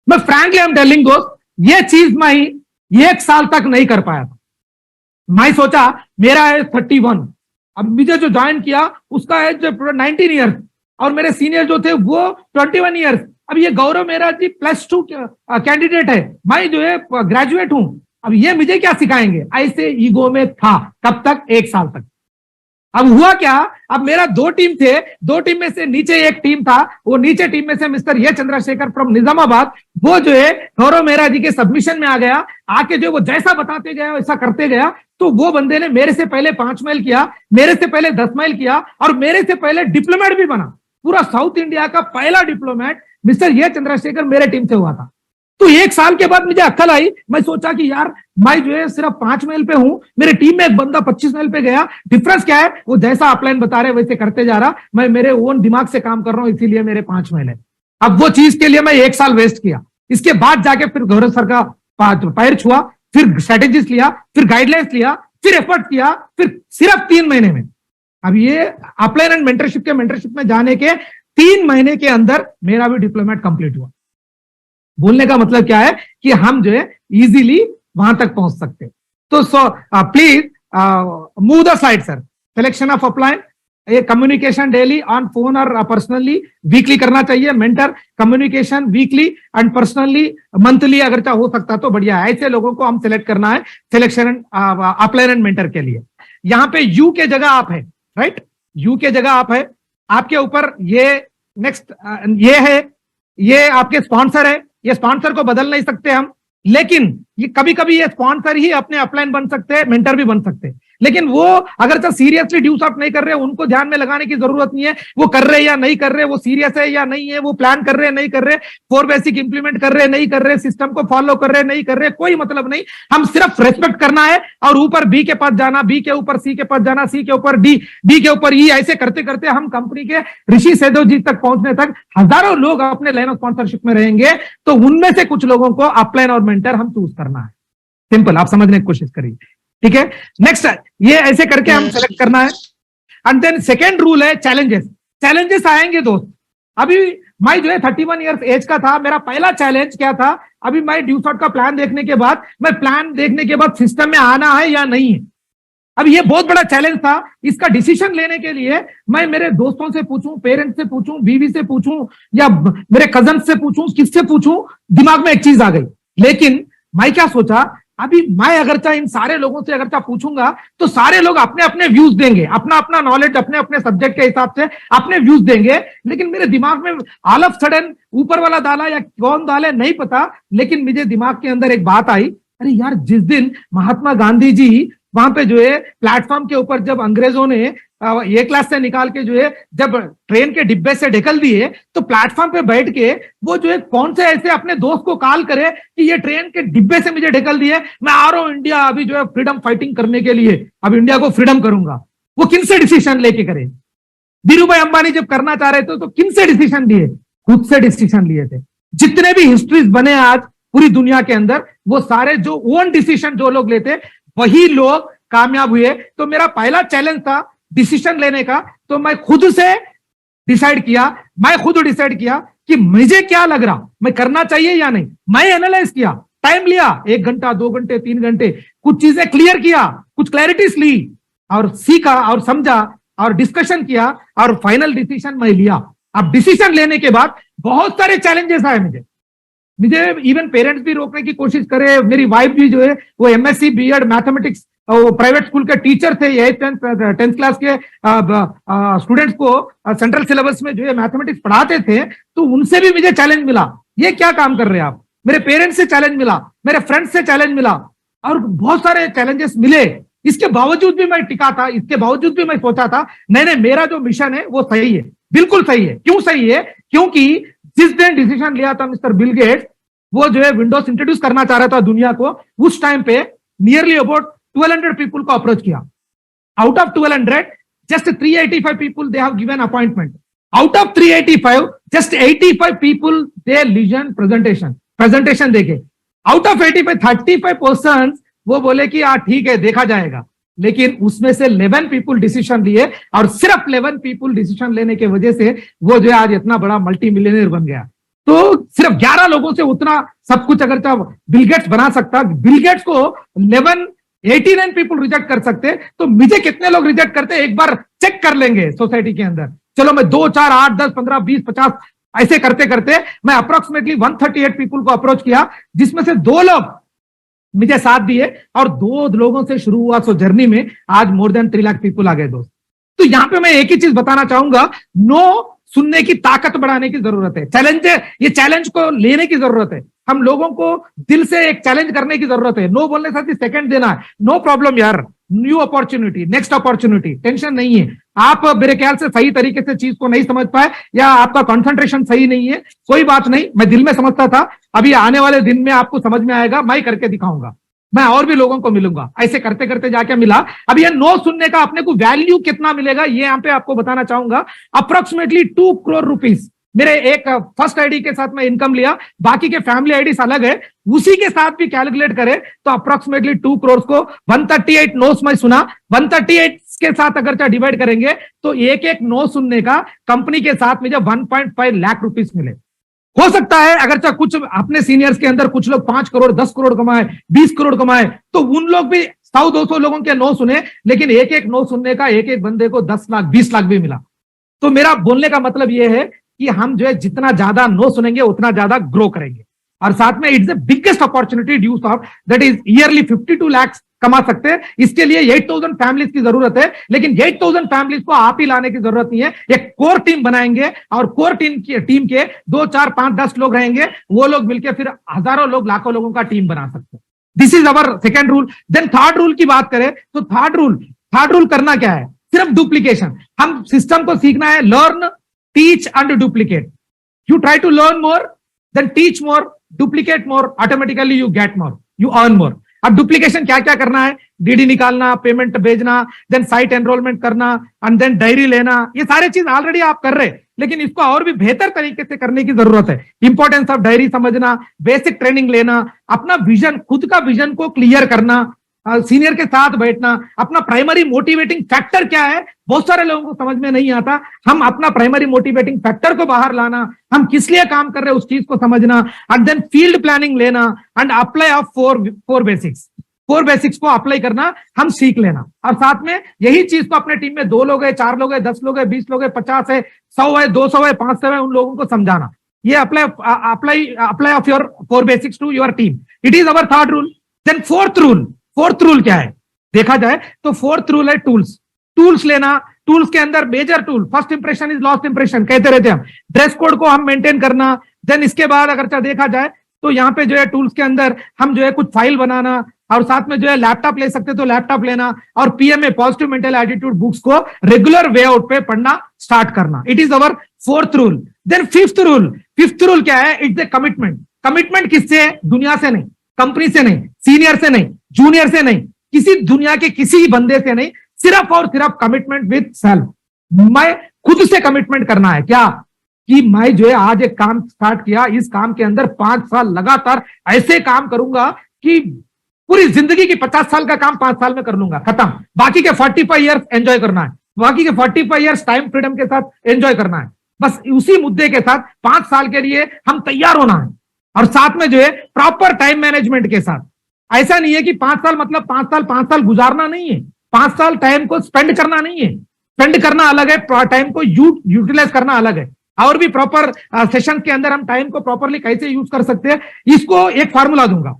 मैं फ्रैंकली आई एम टेलिंग दोस्त, ये चीज मैं 1 साल तक नहीं कर पाया था। मैं सोचा मेरा एज 31, अब मुझे जो ज्वाइन किया उसका एज 19 ईयर्स, और मेरे सीनियर जो थे वो 21 ईयर्स। अब ये गौरव मेहरा जी +2 कैंडिडेट है, मैं जो है ग्रेजुएट हूं, अब ये मुझे क्या सिखाएंगे, ऐसे ईगो में था। कब तक, 1 साल तक। अब हुआ क्या, अब मेरा 2 टीम थे, 2 टीम में से नीचे एक टीम था, वो नीचे टीम में से मिस्टर ये चंद्रशेखर फ्रॉम निजामाबाद, वो जो है गौरव मेहरा जी के सबमिशन में आ गया, आके जो वो जैसा बताते गया वैसा करते गया। तो वो बंदे ने मेरे से पहले 5 माइल किया, मेरे से पहले 10 माइल किया, और मेरे से पहले डिप्लोमेट भी बना। पूरा साउथ इंडिया का पहला डिप्लोमेट मिस्टर ये चंद्रशेखर मेरे टीम से हुआ था। तो 1 साल के बाद मुझे अक्ल आई, मैं सोचा कि यार मैं जो है सिर्फ 5 माइल पे हूं, मेरे टीम में एक बंदा 25 माइल पे गया, डिफरेंस क्या है, वो जैसा अपलाइन बता रहे वैसे करते जा रहा, मैं मेरे ओन दिमाग से काम कर रहा हूं, इसीलिए मेरे 5 माइल है। अब वो चीज के लिए मैं 1 साल वेस्ट किया, इसके बाद जाके फिर गौरव सर का पैर छुआ, फिर स्ट्रेटेजीज लिया, फिर गाइडलाइंस लिया, फिर एफर्ट किया, फिर सिर्फ 3 महीने में। अब ये अपलाइन एंड मेंटरशिप में जाने के 3 महीने के अंदर मेरा भी डिप्लोमेट कंप्लीट हुआ। बोलने का मतलब क्या है कि हम जो है इजीली वहां तक पहुंच सकते। तो please move the slide sir. Selection of upline, ये कम्युनिकेशन डेली ऑन फोन और पर्सनली, वीकली करना चाहिए। Mentor communication weekly and personally, monthly अगर चाहे हो सकता तो बढ़िया है। ऐसे लोगों को हम सिलेक्ट करना है सिलेक्शन अपलाइन एंड मेंटर के लिए। यहाँ पे यू के जगह आप है, राइट, यू के जगह आप है, आपके ऊपर ये नेक्स्ट ये है, ये आपके स्पॉन्सर है। ये स्पॉन्सर को बदल नहीं सकते हम, लेकिन ये कभी कभी ये स्पॉन्सर ही अपने अपलाइन बन सकते हैं, मेंटर भी बन सकते हैं। लेकिन वो अगर सीरियसली ड्यू सॉफ्ट नहीं कर रहे, उनको ध्यान में लगाने की जरूरत नहीं है वो कर रहे या नहीं कर रहे, वो सीरियस है या नहीं है, वो प्लान कर रहे नहीं कर रहे, 4 बेसिक इंप्लीमेंट कर रहे नहीं कर रहे, सिस्टम को फॉलो कर रहे नहीं कर रहे, कोई मतलब नहीं। हम सिर्फ रेस्पेक्ट करना है और ऊपर बी के पास जाना, बी के ऊपर सी के पास जाना, सी के ऊपर डी, डी के ऊपर ई, ऐसे करते करते हम कंपनी के ऋषि सेदो जी तक पहुंचने तक हजारों लोग अपने लाइन ऑफ स्पॉन्सरशिप में रहेंगे। तो उनमें से कुछ लोगों को अपलाइन और मेंटर हम चूज करना है। सिंपल, आप समझने की कोशिश करिए, ठीक है। नेक्स्ट, ये ऐसे करके हम सेलेक्ट करना है। एंड देन सेकेंड रूल है चैलेंजेस। चैलेंजेस आएंगे दोस्त। अभी मैं जो है 31 ईयर्स एज का था, मेरा पहला चैलेंज क्या था, अभी मैं ड्यू सॉफ्ट का प्लान देखने के बाद, मैं प्लान देखने के बाद सिस्टम में आना है या नहीं है। अब ये बहुत बड़ा चैलेंज था। इसका डिसीजन लेने के लिए मैं मेरे दोस्तों से पूछूं, पेरेंट्स से पूछूं, बीवी से पूछूं या मेरे कजन से पूछूं, किससे पूछूं, दिमाग में एक चीज आ गई। लेकिन मैं क्या सोचा, अभी मैं अगर चाहे इन सारे लोगों से अगर चाहे पूछूंगा तो सारे लोग अपने अपने व्यूज देंगे, अपना अपना नॉलेज अपने अपने सब्जेक्ट के हिसाब से अपने व्यूज देंगे। लेकिन मेरे दिमाग में ऑल ऑफ सडन ऊपर वाला डाला या कौन डाले नहीं पता, लेकिन मुझे दिमाग के अंदर एक बात आई, अरे यार जिस दिन महात्मा गांधी जी वहां पे जो है प्लेटफॉर्म के ऊपर जब अंग्रेजों ने ए क्लास से निकाल के जो है जब ट्रेन के डिब्बे से ढकेल दिए, तो प्लेटफॉर्म पे बैठ के वो जो है कौन से ऐसे अपने दोस्त को कॉल करे कि ये ट्रेन के डिब्बे से मुझे ढकेल दिए, मैं आ रहा हूं इंडिया अभी जो है फ्रीडम फाइटिंग करने के लिए, अब इंडिया को फ्रीडम करूंगा। वो किन से डिसीजन लेके करे? धीरू भाई अंबानी जब करना चाह रहे थे तो किन से डिसीजन लिए? खुद से डिसीजन लिए थे। जितने भी हिस्ट्रीज बने आज पूरी दुनिया के अंदर, वो सारे जो ओन डिसीजन जो लोग लेते वही लोग कामयाब हुए। तो मेरा पहला चैलेंज था डिसीजन लेने का, तो मैं खुद से डिसाइड किया, मैं खुद डिसाइड किया कि मुझे क्या लग रहा, मैं करना चाहिए या नहीं। मैं एनालाइज किया, टाइम लिया, 1 घंटा 2 घंटे 3 घंटे, कुछ चीजें क्लियर किया, कुछ क्लैरिटीज ली और सीखा और समझा और डिस्कशन किया और फाइनल डिसीजन मैं लिया। अब डिसीजन लेने के बाद बहुत सारे चैलेंजेस आए मुझे इवन पेरेंट्स भी रोकने की कोशिश करे। मेरी वाइफ भी जो है वो MSc BEd mathematics private school के टीचर थे, 10th क्लास के स्टूडेंट्स को सेंट्रल सिलेबस में जो है मैथमेटिक्स पढ़ाते थे, तो उनसे भी मुझे चैलेंज मिला, ये क्या काम कर रहे हैं आप। मेरे पेरेंट्स से चैलेंज मिला, मेरे फ्रेंड्स से चैलेंज मिला और बहुत सारे चैलेंजेस मिले। इसके बावजूद भी मैं टिका था, इसके बावजूद भी मैं सोचा था नहीं नहीं मेरा जो मिशन है वो सही है, बिल्कुल सही है। क्यों सही है? क्योंकि जिस दिन डिसीजन लिया था मिस्टर बिल गेट्स, वो जो है विंडोज इंट्रोड्यूस करना चाह रहा था दुनिया को, उस टाइम पे नियरली अबाउट 1200 पीपल को अप्रोच किया। Out of 1200 just 385 people they have given appointment. Out of 385 just 85 people they listen presentation देखे। आउट ऑफ 85 35% वो बोले कि ठीक है देखा जाएगा। लेकिन उसमें से 11 पीपल डिसीजन लिए और सिर्फ 11 पीपल डिसीजन लेने की वजह से वो जो है आज इतना बड़ा मल्टी मिलियनर बन गया। तो सिर्फ 11 लोगों से उतना सब कुछ अगर चाहे बिल गेट्स बना सकता, बिल गेट्स को 89 पीपल रिजेक्ट कर सकते, तो मुझे कितने लोग रिजेक्ट करते एक बार चेक कर लेंगे सोसाइटी के अंदर। चलो मैं 2 4 8 10 15 20 50 ऐसे करते करते मैं अप्रोक्सीमेटली 138 पीपल को अप्रोच किया, जिसमें से 2 लोग मुझे साथ दिए और 2 लोगों से शुरू हुआ। सो जर्नी में आज मोर देन 3 लाख पीपल आ गए दोस्त। तो यहां पे मैं एक ही चीज बताना चाहूंगा, नो सुनने की ताकत बढ़ाने की जरूरत है। ये चैलेंज को लेने की जरूरत है। हम लोगों को दिल से एक चैलेंज करने की जरूरत है। नो बोलने साथ ही सेकंड देना है, नो प्रॉब्लम यार, new opportunity, next opportunity, tension नहीं है। आप मेरे ख्याल से सही तरीके से चीज को नहीं समझ पाए या आपका कंसंट्रेशन सही नहीं है, कोई बात नहीं, मैं दिल में समझता था, अभी आने वाले दिन में आपको समझ में आएगा, मैं करके दिखाऊंगा, मैं और भी लोगों को मिलूंगा। ऐसे करते करते जाके मिला। अब ये नो सुनने का अपने को वैल्यू कितना मिलेगा ये यहां पे आपको बताना चाहूंगा। अप्रोक्सीमेटली 2 करोड़ रुपीस मेरे एक फर्स्ट आईडी के साथ मैं इनकम लिया, बाकी के फैमिली आईडीज अलग है, उसी के साथ भी कैलकुलेट करें तो अप्रोक्सीमेटली 2 करोड़ को 138 नोस मैं सुना। 138 के साथ अगर डिवाइड करेंगे तो एक एक नो सुनने का कंपनी के साथ मुझे 1.5 लाख रुपीस मिले। हो सकता है अगर चाहे कुछ अपने सीनियर्स के अंदर कुछ लोग 5 करोड़ 10 करोड़ कमाए, 20 करोड़ कमाए, तो उन लोग भी 100-200 लोगों के नो सुने, लेकिन एक एक नो सुनने का एक एक बंदे को 10 लाख 20 लाख भी मिला। तो मेरा बोलने का मतलब यह है कि हम जो है जितना ज्यादा नो सुनेंगे उतना ज्यादा ग्रो करेंगे। और साथ में it's the biggest opportunity due soft that is yearly 52 lakh कमा सकते हैं। इसके लिए 8000 फैमिलीज की जरूरत है, लेकिन 8000 फैमिलीज को आप ही लाने की जरूरत नहीं है। एक कोर टीम बनाएंगे और कोर टीम के 2 4 5 10 लोग रहेंगे, वो लोग मिलकर फिर हजारों लोग लाखों लोगों का टीम बना सकते हैं। This is our second rule. Then third rule की बात करें तो थर्ड रूल करना क्या है? सिर्फ डुप्लीकेशन। हम सिस्टम को सीखना है, learn, teach and duplicate. You try to learn more, then teach more, duplicate more, automatically you get more, you earn more. अब डुप्लीकेशन क्या क्या करना है? डीडी निकालना, पेमेंट भेजना, देन साइट एनरोलमेंट करना, एंड देन डायरी लेना, ये सारे चीज ऑलरेडी आप कर रहे हैं, लेकिन इसको और भी बेहतर तरीके से करने की जरूरत है। इंपॉर्टेंस ऑफ डायरी समझना, बेसिक ट्रेनिंग लेना, अपना विजन, खुद का विजन को क्लियर करना, सीनियर के साथ बैठना, अपना प्राइमरी मोटिवेटिंग फैक्टर क्या है बहुत सारे लोगों को समझ में नहीं आता। हम अपना प्राइमरी मोटिवेटिंग फैक्टर को बाहर लाना, हम किस लिए काम कर रहे हैं उस चीज को समझना, एंड देन फील्ड प्लानिंग लेना, and apply of four basics को अप्लाई करना, हम सीख लेना। और साथ में यही चीज को अपने टीम में 2 लोग है, 4 लोग है, 10 लोग है, 20 लोग है, 50 है, 100 है, 200 है, 500 है, उन लोगों को समझाना। ये apply of your 4 basics to your team. It is our third rule. Then fourth rule क्या है देखा जाए तो फोर्थ रूल है टूल्स लेना। टूल्स के अंदर major tool, first impression is last impression कहते रहते हैं हम। ड्रेस कोड को हम मेंटेन करना। देन इसके बाद अगर देखा जाए तो यहाँ पे जो है टूल्स के अंदर हम जो है कुछ फाइल बनाना, और साथ में जो है लैपटॉप ले सकते तो लैपटॉप लेना, और PMA positive mental attitude books को रेगुलर वे आउट पे पढ़ना स्टार्ट करना। It is our fourth rule. Then fifth rule क्या है? इट्स द कमिटमेंट किससे? दुनिया से नहीं, कंपनी से नहीं, सीनियर से नहीं, जूनियर से नहीं, किसी दुनिया के किसी बंदे से नहीं, सिर्फ और सिर्फ कमिटमेंट विद सेल्फ। मैं खुद से कमिटमेंट करना है क्या कि मैं जो है आज एक काम स्टार्ट किया, इस काम के अंदर 5 साल लगातार ऐसे काम करूंगा कि पूरी जिंदगी की 50 साल का काम 5 साल में कर लूंगा, खत्म। बाकी के 45 ईयर्स एंजॉय करना है, बाकी के 45 ईयर्स टाइम फ्रीडम के साथ एंजॉय करना है। बस उसी मुद्दे के साथ 5 साल के लिए हम तैयार होना है, और साथ में जो है प्रॉपर टाइम मैनेजमेंट के साथ। ऐसा नहीं है कि 5 साल मतलब 5 साल गुजारना नहीं है, 5 साल टाइम को स्पेंड करना नहीं है। स्पेंड करना अलग है, टाइम को यूटिलाइज करना अलग है। और भी प्रॉपर सेशन के अंदर हम टाइम को प्रॉपरली कैसे यूज कर सकते हैं, इसको एक फार्मूला दूंगा।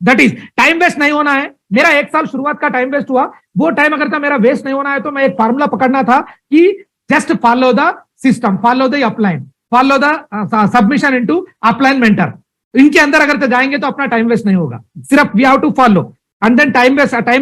दैट इज टाइम वेस्ट नहीं होना है। मेरा 1 साल शुरुआत का टाइम वेस्ट हुआ, वो टाइम अगर था मेरा वेस्ट नहीं होना है, तो मैं एक फार्मूला पकड़ना था कि just follow the system, follow the upline, follow the submission into upline mentor. इनके अंदर अगर तो जाएंगे तो अपना टाइम वेस्ट नहीं होगा। सिर्फ we have to follow, and then time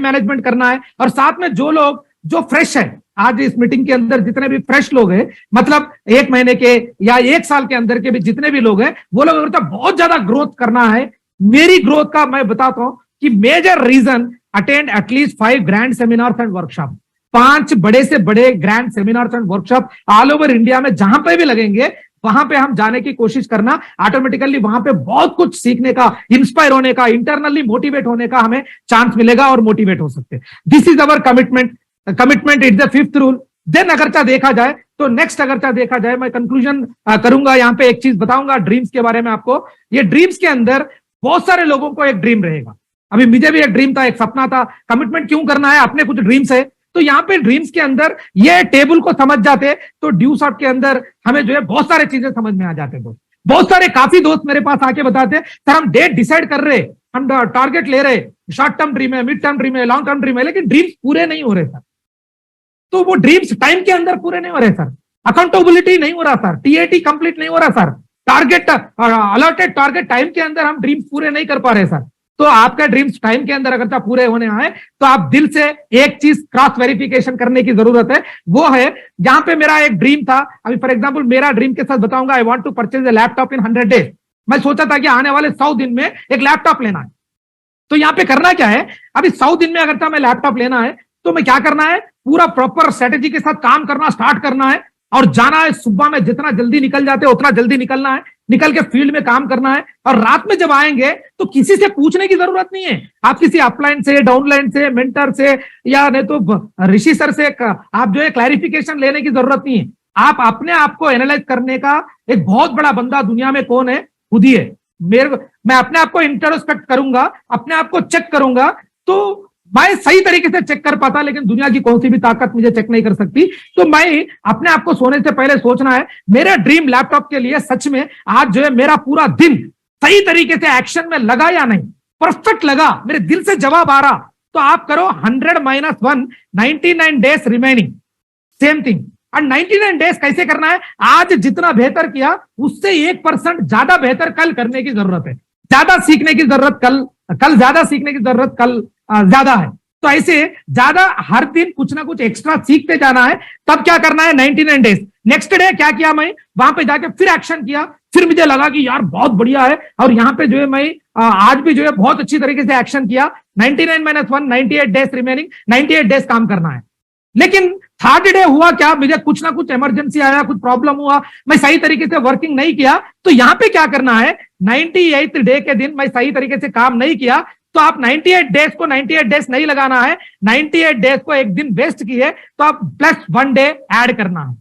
management करना है। और साथ में जो फ्रेश है, आज इस मीटिंग के अंदर जितने भी फ्रेश लोग हैं, मतलब 1 महीने के या 1 साल के अंदर के भी जितने भी लोग हैं, वो लोग अगर बहुत ज्यादा ग्रोथ करना है, मेरी ग्रोथ का मैं बताता हूं कि major reason attend at least 5 grand seminars and workshop. 5 बड़े से बड़े grand seminars and workshop all over India में जहां पे भी लगेंगे, वहां पे हम जाने की कोशिश करना। ऑटोमेटिकली वहां पे बहुत कुछ सीखने का, इंस्पायर होने का, इंटरनली मोटिवेट होने का हमें चांस मिलेगा और मोटिवेट हो सकते हैं। This is our commitment is the fifth rule. Then अगर देखा जाए तो नेक्स्ट अगर देखा जाए, मैं कंक्लूजन करूंगा, यहाँ पे एक चीज बताऊंगा ड्रीम्स के बारे में आपको। ये ड्रीम्स के अंदर बहुत सारे लोगों को एक ड्रीम रहेगा। अभी मुझे भी एक ड्रीम था, एक सपना था। कमिटमेंट क्यों करना है? अपने कुछ ड्रीम्स है, तो यहाँ पे ड्रीम्स के अंदर ये टेबल को समझ जाते तो ड्यू शॉट के अंदर हमें जो है बहुत सारे चीजें समझ में आ जाते। दोस्त, बहुत सारे काफी दोस्त मेरे पास आके बताते सर हम डेट डिसाइड कर रहे, हम टारगेट ले रहे, शॉर्ट टर्म ड्रीम है, मिड टर्म ड्रीम है, लॉन्ग टर्म ड्रीम है, लेकिन ड्रीम्स पूरे नहीं हो रहे सर। तो वो ड्रीम्स टाइम के अंदर पूरे नहीं हो रहे सर, अकाउंटेबिलिटी नहीं हो रहा सर, टीएटी कंप्लीट नहीं हो रहा sir, target allotted target time के अंदर हम ड्रीम्स पूरे नहीं कर पा रहे सर। तो आपका ड्रीम्स टाइम के अंदर अगर पूरे होने आए तो आप दिल से एक चीज क्रॉस वेरिफिकेशन करने की जरूरत है। वो है, जहां पे मेरा एक ड्रीम था, अभी फॉर एग्जांपल मेरा ड्रीम के साथ बताऊंगा, I want to purchase a laptop in 100 days. मैं सोचा था कि आने वाले 100 दिन में एक लैपटॉप लेना है। तो यहाँ पे करना क्या है, अभी 100 दिन में अगर मैं लैपटॉप लेना है तो मैं क्या करना है, पूरा प्रॉपर स्ट्रेटेजी के साथ काम करना स्टार्ट करना है और जाना है। सुबह में जितना जल्दी निकल जाते उतना जल्दी निकलना है, निकल के फील्ड में काम करना है। और रात में जब आएंगे तो किसी से पूछने की जरूरत नहीं है। आप किसी अपलाइन से, डाउनलाइन से, मेंटर से, या नहीं तो ऋषि सर से आप जो है क्लैरिफिकेशन लेने की जरूरत नहीं है। आप अपने आप को एनालाइज करने का एक बहुत बड़ा बंदा दुनिया में कौन है? खुद ही है। मैं अपने आप को इंट्रोस्पेक्ट करूंगा, अपने आप को चेक करूंगा, तो मैं सही तरीके से चेक कर पाता, लेकिन दुनिया की कौन सी भी ताकत मुझे चेक नहीं कर सकती। तो मैं अपने आप को सोने से पहले सोचना है, मेरे ड्रीम लैपटॉप के लिए सच में आज जो है मेरा पूरा दिन सही तरीके से एक्शन में लगा या नहीं, परफेक्ट लगा, मेरे दिल से जवाब आ रहा, तो आप करो 100 - 1, 99 डेज रिमेनिंग, सेम थिंग। और 99 डेज कैसे करना है? आज जितना बेहतर किया उससे 1% ज्यादा बेहतर कल करने की जरूरत है, ज्यादा सीखने की जरूरत कल कल ज्यादा सीखने की जरूरत कल ज्यादा है। तो ऐसे ज्यादा हर दिन कुछ ना कुछ एक्स्ट्रा सीखते जाना है। तब क्या करना है, 99 डेज। नेक्स्ट डे क्या किया, मैं वहां पे जाके फिर एक्शन किया, फिर मुझे लगा कि यार बहुत बढ़िया है, और यहाँ पे जो है मैं आज भी जो है बहुत अच्छी तरीके से एक्शन किया। 99-1 98 डेज रिमेनिंग, 98 डेज काम करना है। लेकिन थर्ड डे हुआ क्या, मुझे कुछ ना कुछ इमरजेंसी आया, कुछ प्रॉब्लम हुआ, मैं सही तरीके से वर्किंग नहीं किया। तो यहां पे क्या करना है, 98th डे के दिन मैं सही तरीके से काम नहीं किया, तो आप 98 डेज को 98 डेज नहीं लगाना है, 98 डेज को एक दिन वेस्ट किए तो आप +1 डे ऐड करना है,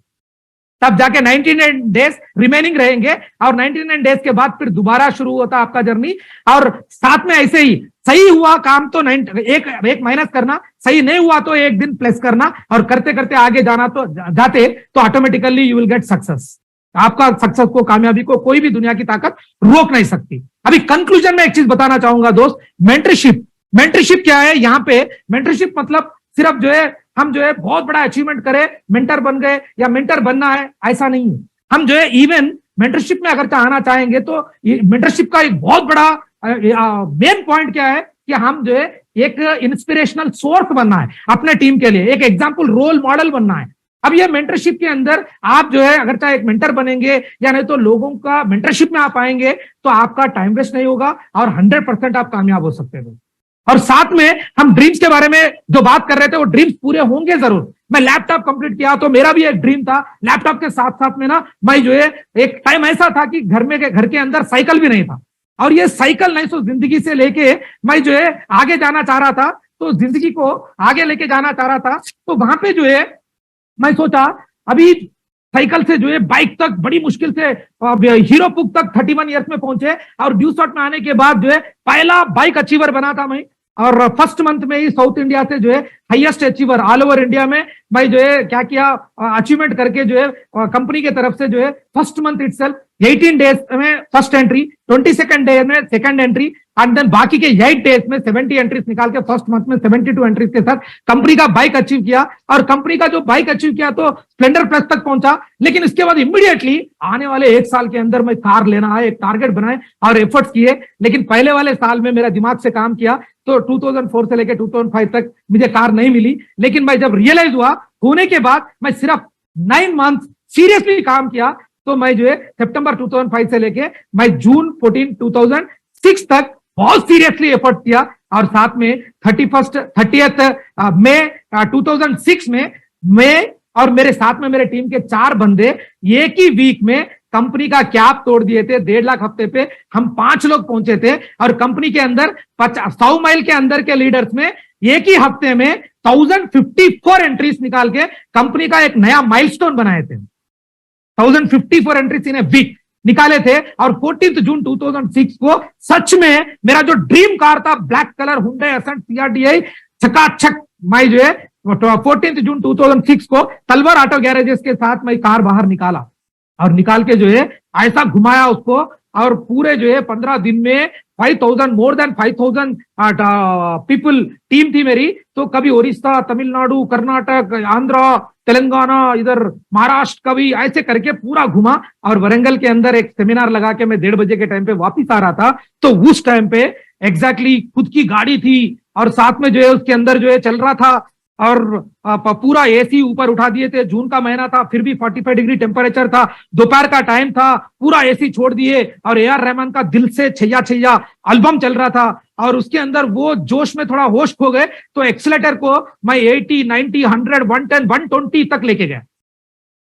तब जाके 99 डेज रिमेनिंग रहेंगे। और 99 डेज के बाद फिर दोबारा शुरू होता है आपका जर्नी। और साथ में ऐसे ही सही हुआ काम तो एक माइनस करना, सही नहीं हुआ तो एक दिन प्लस करना, और करते करते आगे जाना, तो जाते तो automatically you will get success. आपका सक्सेस को, कामयाबी को कोई भी दुनिया की ताकत रोक नहीं सकती। अभी कंक्लूजन में एक चीज बताना चाहूंगा दोस्त, मेंटरशिप। मेंटरशिप क्या है, यहाँ पे मेंटरशिप मतलब सिर्फ जो है हम जो है बहुत बड़ा अचीवमेंट करें, मेंटर बन गए या मेंटर बनना है, ऐसा नहीं है। हम जो है इवन मेंटरशिप में अगर आना चाहेंगे तो मेंटरशिप का एक बहुत बड़ा मेन पॉइंट क्या है कि हम जो है एक इंस्पिरेशनल सोर्स बनना है अपने टीम के लिए, एक एग्जाम्पल रोल मॉडल बनना है। अब ये मेंटरशिप के अंदर आप जो है अगर चाहे एक मेंटर बनेंगे या नहीं तो लोगों का मेंटरशिप में आप आएंगे तो आपका टाइम वेस्ट नहीं होगा और 100% आप कामयाब हो सकते हो। और साथ में हम ड्रीम्स के बारे में जो बात कर रहे थे वो ड्रीम्स पूरे होंगे जरूर। मैं लैपटॉप कंप्लीट किया तो मेरा भी एक ड्रीम था, लैपटॉप के साथ साथ में ना मैं जो है एक टाइम ऐसा था कि घर के अंदर साइकिल भी नहीं था, और ये साइकिल नहीं तो जिंदगी से लेके मैं जो है आगे जाना चाह रहा था, तो जिंदगी को आगे लेके जाना चाह रहा था। तो वहां पे जो है मैं सोचा अभी साइकिल से जो है बाइक तक बड़ी मुश्किल से हीरो पुक तक 31 ईयर्स में पहुंचे, और ड्यू शॉट में आने के बाद जो है पहला बाइक अचीवर बना था मैं। और फर्स्ट मंथ में ही साउथ इंडिया से जो है highest achiever all over India में मैं जो है क्या किया, अचीवमेंट करके जो है कंपनी की तरफ से जो है फर्स्ट मंथ इटसेल्फ 18 डेज में फर्स्ट एंट्री, 22nd डे में सेकंड एंट्री, एंड देन बाकी के 8 डेज में 70 एंट्रीज निकाल के फर्स्ट मंथ में 72 एंट्रीज के साथ कंपनी का बाइक अचीव किया। और कंपनी का जो बाइक अचीव किया तो स्प्लेंडर प्लस तक पहुंचा। लेकिन इसके बाद इमीडिएटली आने वाले 1 साल के अंदर मैं कार लेना है, एक टारगेट बनाए और एफर्ट्स किए। लेकिन पहले वाले साल में मेरा दिमाग से काम किया तो 2004 से लेकर 2005 तक मुझे कार नहीं मिली। लेकिन मैं जब रियलाइज हुआ होने के बाद मैं सिर्फ 9 मंथ सीरियसली काम किया, तो मैं जो है सितंबर 2005 से लेके मैं जून 14 2006 तक बहुत सीरियसली एफर्ट किया। और साथ में 30th मई 2006 में मैं और मेरे साथ में मेरे टीम के 4 बंदे एक ही वीक में कंपनी का कैप तोड़ दिए थे। 1.5 लाख हफ्ते पे हम 5 लोग पहुंचे थे, और कंपनी के अंदर 100 माइल के अंदर के लीडर्स में एक ही हफ्ते में 1054 एंट्रीज निकाल के कंपनी का एक नया माइलस्टोन बनाए थे। 1054 एंट्रीज इन ए वीक निकाले थे। और 14 जून 2006 को सच में मेरा जो ड्रीम कार था black colour Hyundai Accent CRDI चकाचक, मैं जो है 14 जून 2006 को तलवार ऑटो गैरेजेस के साथ मैं कार बाहर निकाला, और निकाल के जो है ऐसा घुमाया उसको, और पूरे जो है 15 दिन में 5000 मोर देन 5000 पीपल टीम थी मेरी। तो कभी उड़ीसा, तमिलनाडु, कर्नाटक, आंध्र, तेलंगाना, इधर महाराष्ट्र, कभी ऐसे करके पूरा घुमा। और वरंगल के अंदर एक सेमिनार लगा के मैं 1:30 बजे के टाइम पे वापिस आ रहा था। तो उस टाइम पे एग्जैक्टली खुद की गाड़ी थी, और साथ में जो है उसके अंदर जो है चल रहा था, और पूरा एसी ऊपर उठा दिए थे। जून का महीना था, फिर भी 45 डिग्री टेम्परेचर था, दोपहर का टाइम था, पूरा एसी छोड़ दिए, और AR रहमान का दिल से छैया छैया एल्बम चल रहा था। और उसके अंदर वो जोश में थोड़ा होश खो गए, तो एक्सीलेटर को मैं 80, 90, 100, 110, 120 तक लेके गया।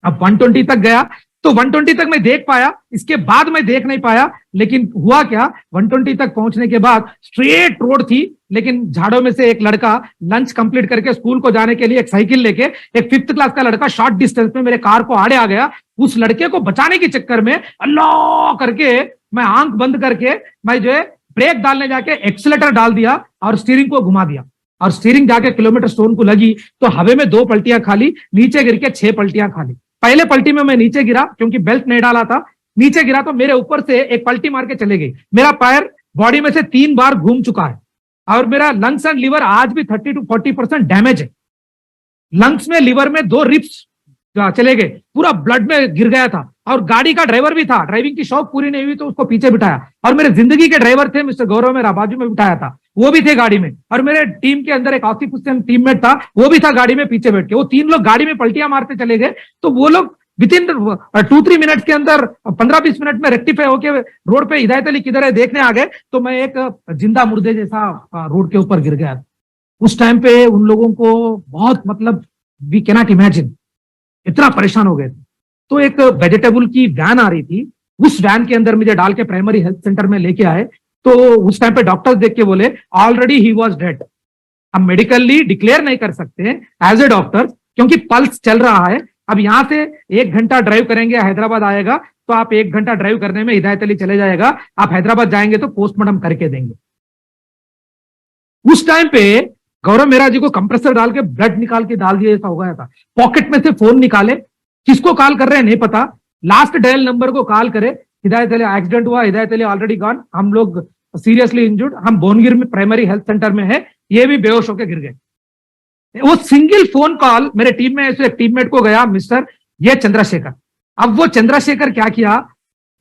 अब 120 तक गया तो 120 तक मैं देख पाया, इसके बाद मैं देख नहीं पाया। लेकिन हुआ क्या, 120 तक पहुंचने के बाद स्ट्रेट रोड थी, लेकिन झाड़ों में से एक लड़का लंच कंप्लीट करके स्कूल को जाने के लिए एक साइकिल लेके, एक 5th क्लास का लड़का शॉर्ट डिस्टेंस में मेरे कार को आड़े आ गया। उस लड़के को बचाने के चक्कर में अल्लाह करके मैं आंख बंद करके मैं जो है ब्रेक डालने जाके एक्सीलेटर डाल दिया और स्टीयरिंग को घुमा दिया। और स्टीयरिंग जाके किलोमीटर स्टोन को लगी तो हवा में 2 पलटियां खाली, नीचे गिर के 6 पलटियां खाली। पहले पलटी में मैं नीचे गिरा क्योंकि बेल्ट नहीं डाला था, नीचे गिरा तो मेरे ऊपर से एक पलटी मार के चले गई। मेरा पैर बॉडी में से 3 बार घूम चुका है, और मेरा लंग्स एंड लीवर आज भी 30 to 40% डैमेज है। लंग्स में, लीवर में 2 रिप्स चले गए, पूरा ब्लड में गिर गया था, और गाड़ी का ड्राइवर भी था, ड्राइविंग की शौक पूरी नहीं हुई तो उसको पीछे बिठाया, और मेरे जिंदगी के ड्राइवर थे मिस्टर गौरव, मेरा बाजू में बिठाया था, वो भी थे गाड़ी में, और मेरे टीम के अंदर एक आसिफ हुसैन टीममेट था, वो भी था गाड़ी में पीछे बैठ के। वो तीन लोग गाड़ी में पलटियां मारते चले गए, तो वो लोग विद इन 2-3 मिनट्स के अंदर 15-20 मिनट में रेक्टिफाई होके रोड पे हिदायत अली किधर है देखने आ गए, तो मैं एक जिंदा मुर्दे जैसा रोड के ऊपर गिर गया। उस टाइम पे उन लोगों को बहुत, मतलब वी कैन नॉट इमेजिन, इतना परेशान हो गए थे। तो एक वेजिटेबल की वैन आ रही थी, उस वैन के अंदर मुझे डाल के प्राइमरी हेल्थ सेंटर में लेके आए। तो उस टाइम पे डॉक्टर्स देख के बोले ऑलरेडी ही वाज डेड। हम मेडिकली डिक्लेयर नहीं कर सकते एज ए डॉक्टर, क्योंकि पल्स चल रहा है। अब यहां से 1 घंटा ड्राइव करेंगे, हैदराबाद आएगा, तो आप 1 घंटा ड्राइव करने में हिदायत अली चले जाएगा, आप हैदराबाद जाएंगे तो पोस्टमार्टम करके देंगे। उस टाइम पे गौरव मेहरा जी को कंप्रेसर डाल के ब्लड निकाल के डाल दिया, ऐसा हो गया था। पॉकेट में से फोन निकाले, किसको कॉल कर रहे हैं नहीं पता, लास्ट डायल नंबर को कॉल करे, हिदायत अली एक्सीडेंट हुआ, हिदायत अली ऑलरेडी गॉन, हम लोग सीरियसली इंजर्ड, हम भुवनगिर में प्राइमरी हेल्थ सेंटर में है, ये भी बेहोश होकर गिर गए। वो सिंगल फोन कॉल मेरे टीम में से एक टीममेट को गया, मिस्टर ये चंद्रशेखर। अब वो चंद्रशेखर क्या किया,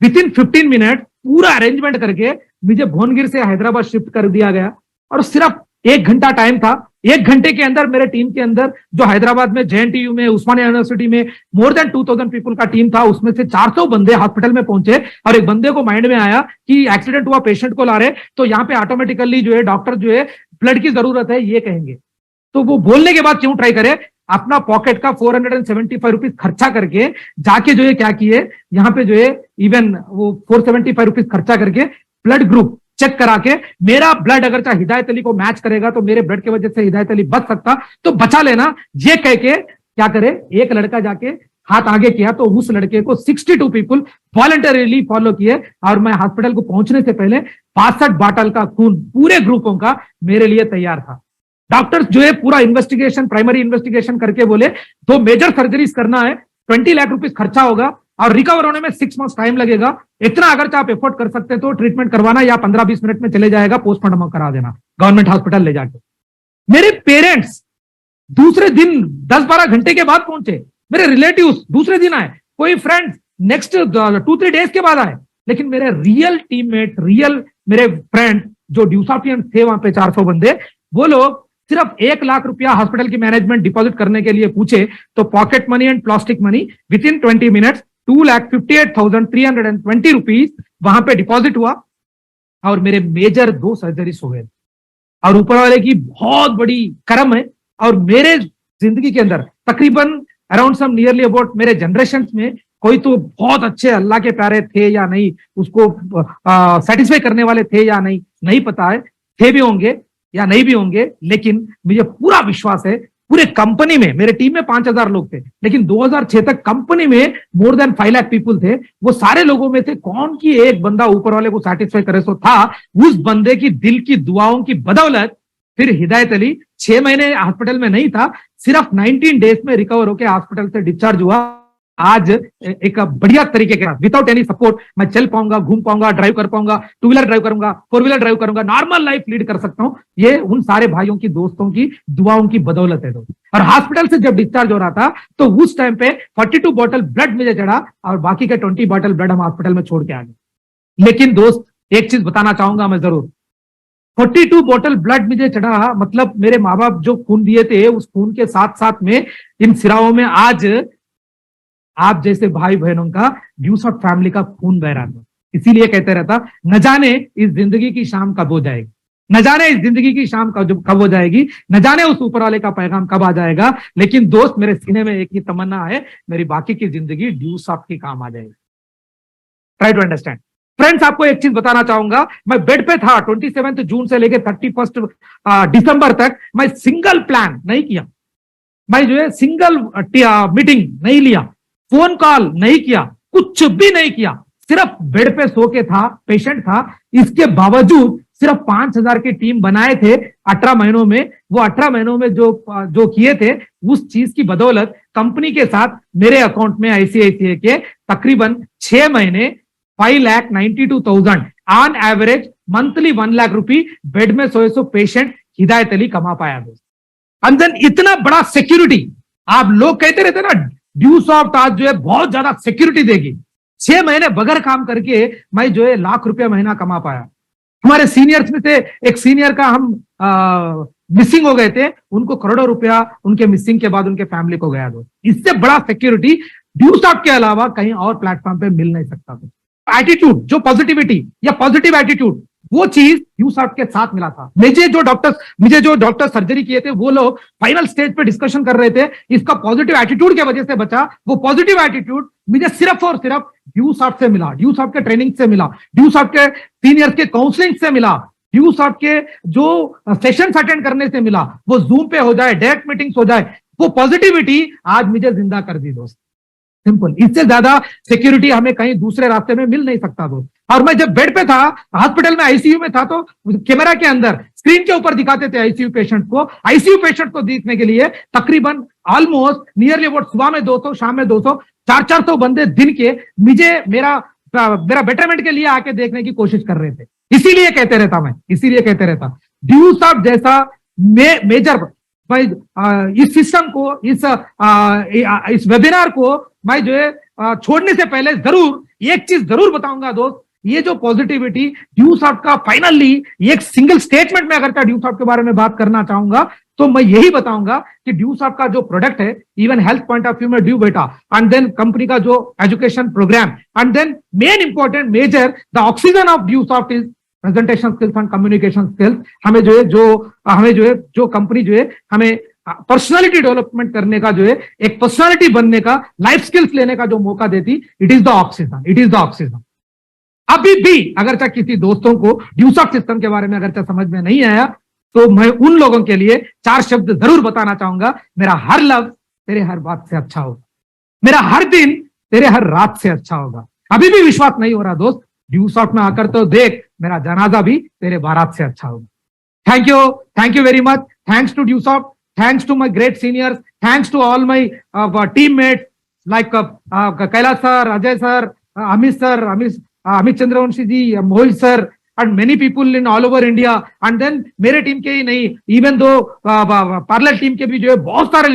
विद इन 15 मिनट पूरा अरेंजमेंट करके मुझे भुवनगिर से हैदराबाद शिफ्ट कर दिया गया, और सिर्फ 1 घंटा टाइम था। 1 घंटे के अंदर मेरे टीम के अंदर, जो हैदराबाद में JNTU में, उस्मानिया यूनिवर्सिटी में मोर देन 2000 पीपल का टीम था, उसमें से 400 बंदे हॉस्पिटल में पहुंचे। और एक बंदे को माइंड में आया कि एक्सीडेंट हुआ, पेशेंट को ला रहे, तो यहाँ पे ऑटोमेटिकली जो है डॉक्टर जो है ब्लड की जरूरत है ये कहेंगे। तो वो बोलने के बाद क्यों ट्राई करे, अपना पॉकेट का 475 रुपीज खर्चा करके जाके जो है क्या किए, यहाँ पे जो है इवन वो 475 रुपीज खर्चा करके ब्लड ग्रुप चेक करा के, मेरा ब्लड अगर चाहे हिदायत अली को मैच करेगा तो मेरे ब्लड की वजह से हिदायत अली बच सकता, तो बचा लेना, ये कह के क्या करे, एक लड़का जाके हाथ आगे किया, तो उस लड़के को 62 पीपल वॉलंटरीली फॉलो किए। और मैं हॉस्पिटल को पहुंचने से पहले 62 बॉटल का खून पूरे ग्रुपों का मेरे लिए तैयार था। डॉक्टर्स जो है पूरा इन्वेस्टिगेशन, प्राइमरी इन्वेस्टिगेशन करके बोले 2 मेजर सर्जरीज करना है, 20 लाख रुपीज खर्चा होगा, और रिकवर होने में 6 मंथ्स टाइम लगेगा। इतना अगर आप एफोर्ड कर सकते तो ट्रीटमेंट करवाना, या 15-20 मिनट में चले जाएगा, पोस्टमार्टम करा देना गवर्नमेंट हॉस्पिटल ले जाके। मेरे पेरेंट्स दूसरे दिन 10-12 घंटे के बाद पहुंचे, मेरे रिलेटिव्स दूसरे दिन आए, कोई फ्रेंड नेक्स्ट 2-3 डेज के बाद आए, लेकिन मेरे रियल टीममेट, रियल मेरे फ्रेंड जो ड्यूसाफियंस थे वहां पे 400 बंदे, वो लोग सिर्फ 1 लाख रुपया हॉस्पिटल की मैनेजमेंट डिपॉजिट करने के लिए पूछे, तो pocket money and plastic money with in 20 minutes 2,58,320 rupees वहां पे डिपॉजिट हुआ, और मेरे मेजर 2 सर्जरीज हो गए। और ऊपर वाले की बहुत बड़ी करम है, और मेरे जिंदगी के अंदर तकरीबन अराउंड सम नियरली अबाउट मेरे जनरेशन में कोई तो बहुत अच्छे अल्लाह के प्यारे थे या नहीं, उसको सेटिस्फाई करने वाले थे या नहीं, नहीं पता है, थे भी होंगे या नहीं भी होंगे, लेकिन मुझे पूरा विश्वास है पूरे कंपनी में, मेरे टीम में 5000 लोग थे, लेकिन 2006 तक कंपनी में मोर देन 5 लाख पीपल थे। वो सारे लोगों में से कौन की एक बंदा ऊपर वाले को सेटिस्फाई करे सो था, उस बंदे की दिल की दुआओं की बदौलत फिर हिदायत अली 6 महीने हॉस्पिटल में नहीं था, सिर्फ 19 डेज में रिकवर होकर हॉस्पिटल से डिस्चार्ज हुआ। आज एक बढ़िया तरीके के साथ विदाउट एनी सपोर्ट मैं चल पाऊंगा, घूम पाऊंगा, ड्राइव कर पाऊंगा, 2 व्हीलर ड्राइव करूंगा, 4 व्हीलर ड्राइव करूंगा, नॉर्मल लाइफ लीड कर सकता हूं। ये उन सारे भाइयों की, दोस्तों की दुआओं की बदौलत है दोस्त। और हॉस्पिटल से जब डिस्चार्ज हो रहा था तो उस टाइम पे 42 बॉटल ब्लड मुझे चढ़ा, और बाकी के 20 बॉटल ब्लड हम हॉस्पिटल में छोड़ के आ गए। लेकिन दोस्त एक चीज बताना चाहूंगा मैं जरूर, 42 बॉटल ब्लड मुझे चढ़ा, मतलब मेरे माँ बाप जो खून दिए थे उस खून के साथ साथ में इन सिराओं में आज आप जैसे भाई बहनों का, ड्यूसॉट फैमिली का खून बह रहा था। इसीलिए कहते रहता, न जाने इस जिंदगी की शाम कब हो जाएगी, न जाने इस जिंदगी की शाम कब हो जाएगी, न जाने उस ऊपर वाले का पैगाम कब आ जाएगा। लेकिन दोस्त मेरे सीने में एक ही तमन्ना है, मेरी बाकी की जिंदगी ड्यूसॉट की काम आ जाएगी। Try to understand friends. आपको एक चीज बताना चाहूंगा, मैं बेड पे था 27 जून से लेकर 31 दिसंबर तक। मैं सिंगल प्लान नहीं किया, मैं जो है सिंगल मीटिंग नहीं लिया, फोन कॉल नहीं किया, कुछ भी नहीं किया, सिर्फ बेड पे सो के था, पेशेंट था। इसके बावजूद सिर्फ 5000 की टीम बनाए थे 18 महीनों में। वो 18 महीनों में जो किए थे, उस चीज की बदौलत कंपनी के साथ मेरे अकाउंट में ICICI के तकरीबन 6 महीने 5,92,000 ऑन एवरेज मंथली 1 लाख रुपए बेड में सोए सो पेशेंट हिदायत अली कमा पाया दोस्त। एंड देन इतना बड़ा सिक्योरिटी, आप लोग कहते रहते ना ड्यूसॉफ्ट आज जो है बहुत ज्यादा सिक्योरिटी देगी, 6 महीने बगैर काम करके मैं जो है ₹1,00,000 महीना कमा पाया। हमारे सीनियर्स में से एक सीनियर का हम मिसिंग हो गए थे, उनको करोड़ों रुपया उनके मिसिंग के बाद उनके फैमिली को गया। दोस्त, इससे बड़ा सिक्योरिटी ड्यूसॉफ्ट के अलावा कहीं और प्लेटफॉर्म पे मिल नहीं सकता। एटीट्यूड, जो पॉजिटिविटी या पॉजिटिव एटीट्यूड, वो चीज ड्यूसॉफ्ट के साथ मिला था। मुझे जो डॉक्टर सर्जरी किए थे वो लोग फाइनल स्टेज पे डिस्कशन कर रहे थे, इसका पॉजिटिव एटीट्यूड की वजह से बचा। वो पॉजिटिव एटीट्यूड मुझे सिर्फ और सिर्फ ड्यूसॉफ्ट से मिला, ड्यूसॉफ्ट के ट्रेनिंग से मिला, ड्यूसॉफ्ट के सीनियर्स के काउंसलिंग से मिला, ड्यूसॉफ्ट के जो सेशंस अटेंड करने से मिला, वो जूम पे हो जाए, डायरेक्ट मीटिंग्स हो जाए, वो पॉजिटिविटी आज मुझे जिंदा कर दी। दोस्त, सिंपल, इससे ज्यादा सिक्योरिटी हमें कहीं दूसरे रास्ते में मिल नहीं सकता। दोस्त, और मैं जब बेड पे था, हॉस्पिटल में आईसीयू में था, तो कैमरा के अंदर स्क्रीन के ऊपर दिखाते थे आईसीयू पेशेंट को। आईसीयू पेशेंट को देखने के लिए तकरीबन ऑलमोस्ट नियरली अबाउट सुबह में 200, शाम में 200, 400 बंदे दिन के मुझे मेरा बेटरमेंट के लिए आके देखने की कोशिश कर रहे थे। इसीलिए कहते रहता ड्यूसॉफ्ट जैसा मेजर, भाई इस सिस्टम को, इस वेबिनार को मैं जो है छोड़ने से पहले जरूर एक चीज जरूर बताऊंगा। दोस्त, ये जो पॉजिटिविटी ड्यूसॉफ्ट का फाइनली एक सिंगल स्टेटमेंट में अगर ड्यूसॉफ्ट के बारे में बात करना चाहूंगा तो मैं यही बताऊंगा कि ड्यूसॉफ्ट का जो प्रोडक्ट है, even health point of view में ड्यू बेटा, एंड देन कंपनी का जो education programme, and then main important major the oxygen of Duesoft is presentation skills and communication skills. हमें जो है जो कंपनी जो है हमें पर्सनालिटी डेवलपमेंट करने का, जो है एक पर्सनालिटी बनने का, लाइफ स्किल्स लेने का जो मौका देती, इट इज द ऑक्सीजन। अभी भी अगर किसी दोस्तों को ड्यूसॉफ्ट सिस्टम के बारे में अगर समझ में नहीं आया तो मैं उन लोगों के लिए 4 शब्द जरूर बताना चाहूंगा। मेरा हर लफ्ज तेरे हर बात से अच्छा होगा, मेरा हर दिन तेरे हर रात से अच्छा होगा। अभी भी विश्वास नहीं हो रहा दोस्त, ड्यूसॉफ्ट में आकर तो देख, मेरा जनाजा भी तेरे बारात से अच्छा होगा। Thank you very much. Thanks to Duesoft, thanks to my great seniors, thanks to all my teammates like Kailash sir, Ajay sir, Amit Chandravanshi ji, Mohit sir, and many people in all over India, and then मेरे टीम के ही नहीं, even दो parlour team के भी जो है बहुत सारे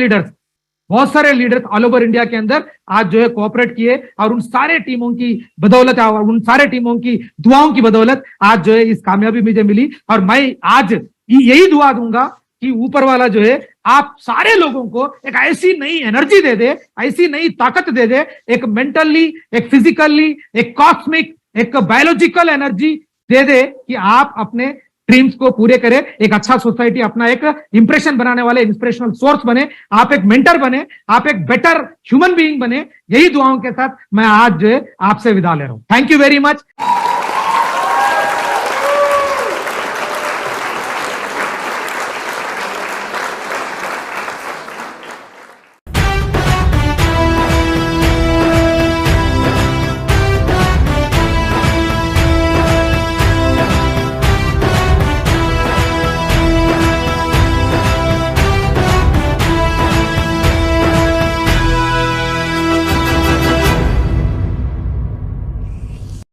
लीडर्स ऑल ओवर इंडिया के अंदर आज जो है कोऑपरेट किए, और उन सारे टीमों की बदौलत और उन सारे टीमों की दुआओं की बदौलत आज जो है इस कामयाबी मुझे मिली। और मैं आज यही दुआ दूंगा कि ऊपर वाला जो है आप सारे लोगों को एक ऐसी नई एनर्जी दे दे, ऐसी नई ताकत दे दे, एक मेंटली, एक फिजिकली, एक कॉस्मिक, एक बायोलॉजिकल एनर्जी दे दे कि आप अपने ड्रीम्स को पूरे करें, एक अच्छा सोसाइटी, अपना एक इंप्रेशन बनाने वाले इंस्पिरेशनल सोर्स बने, आप एक मेंटर बने, आप एक बेटर ह्यूमन बीइंग बने। यही दुआओं के साथ मैं आज जो है आपसे विदा ले रहा हूं। Thank you very much.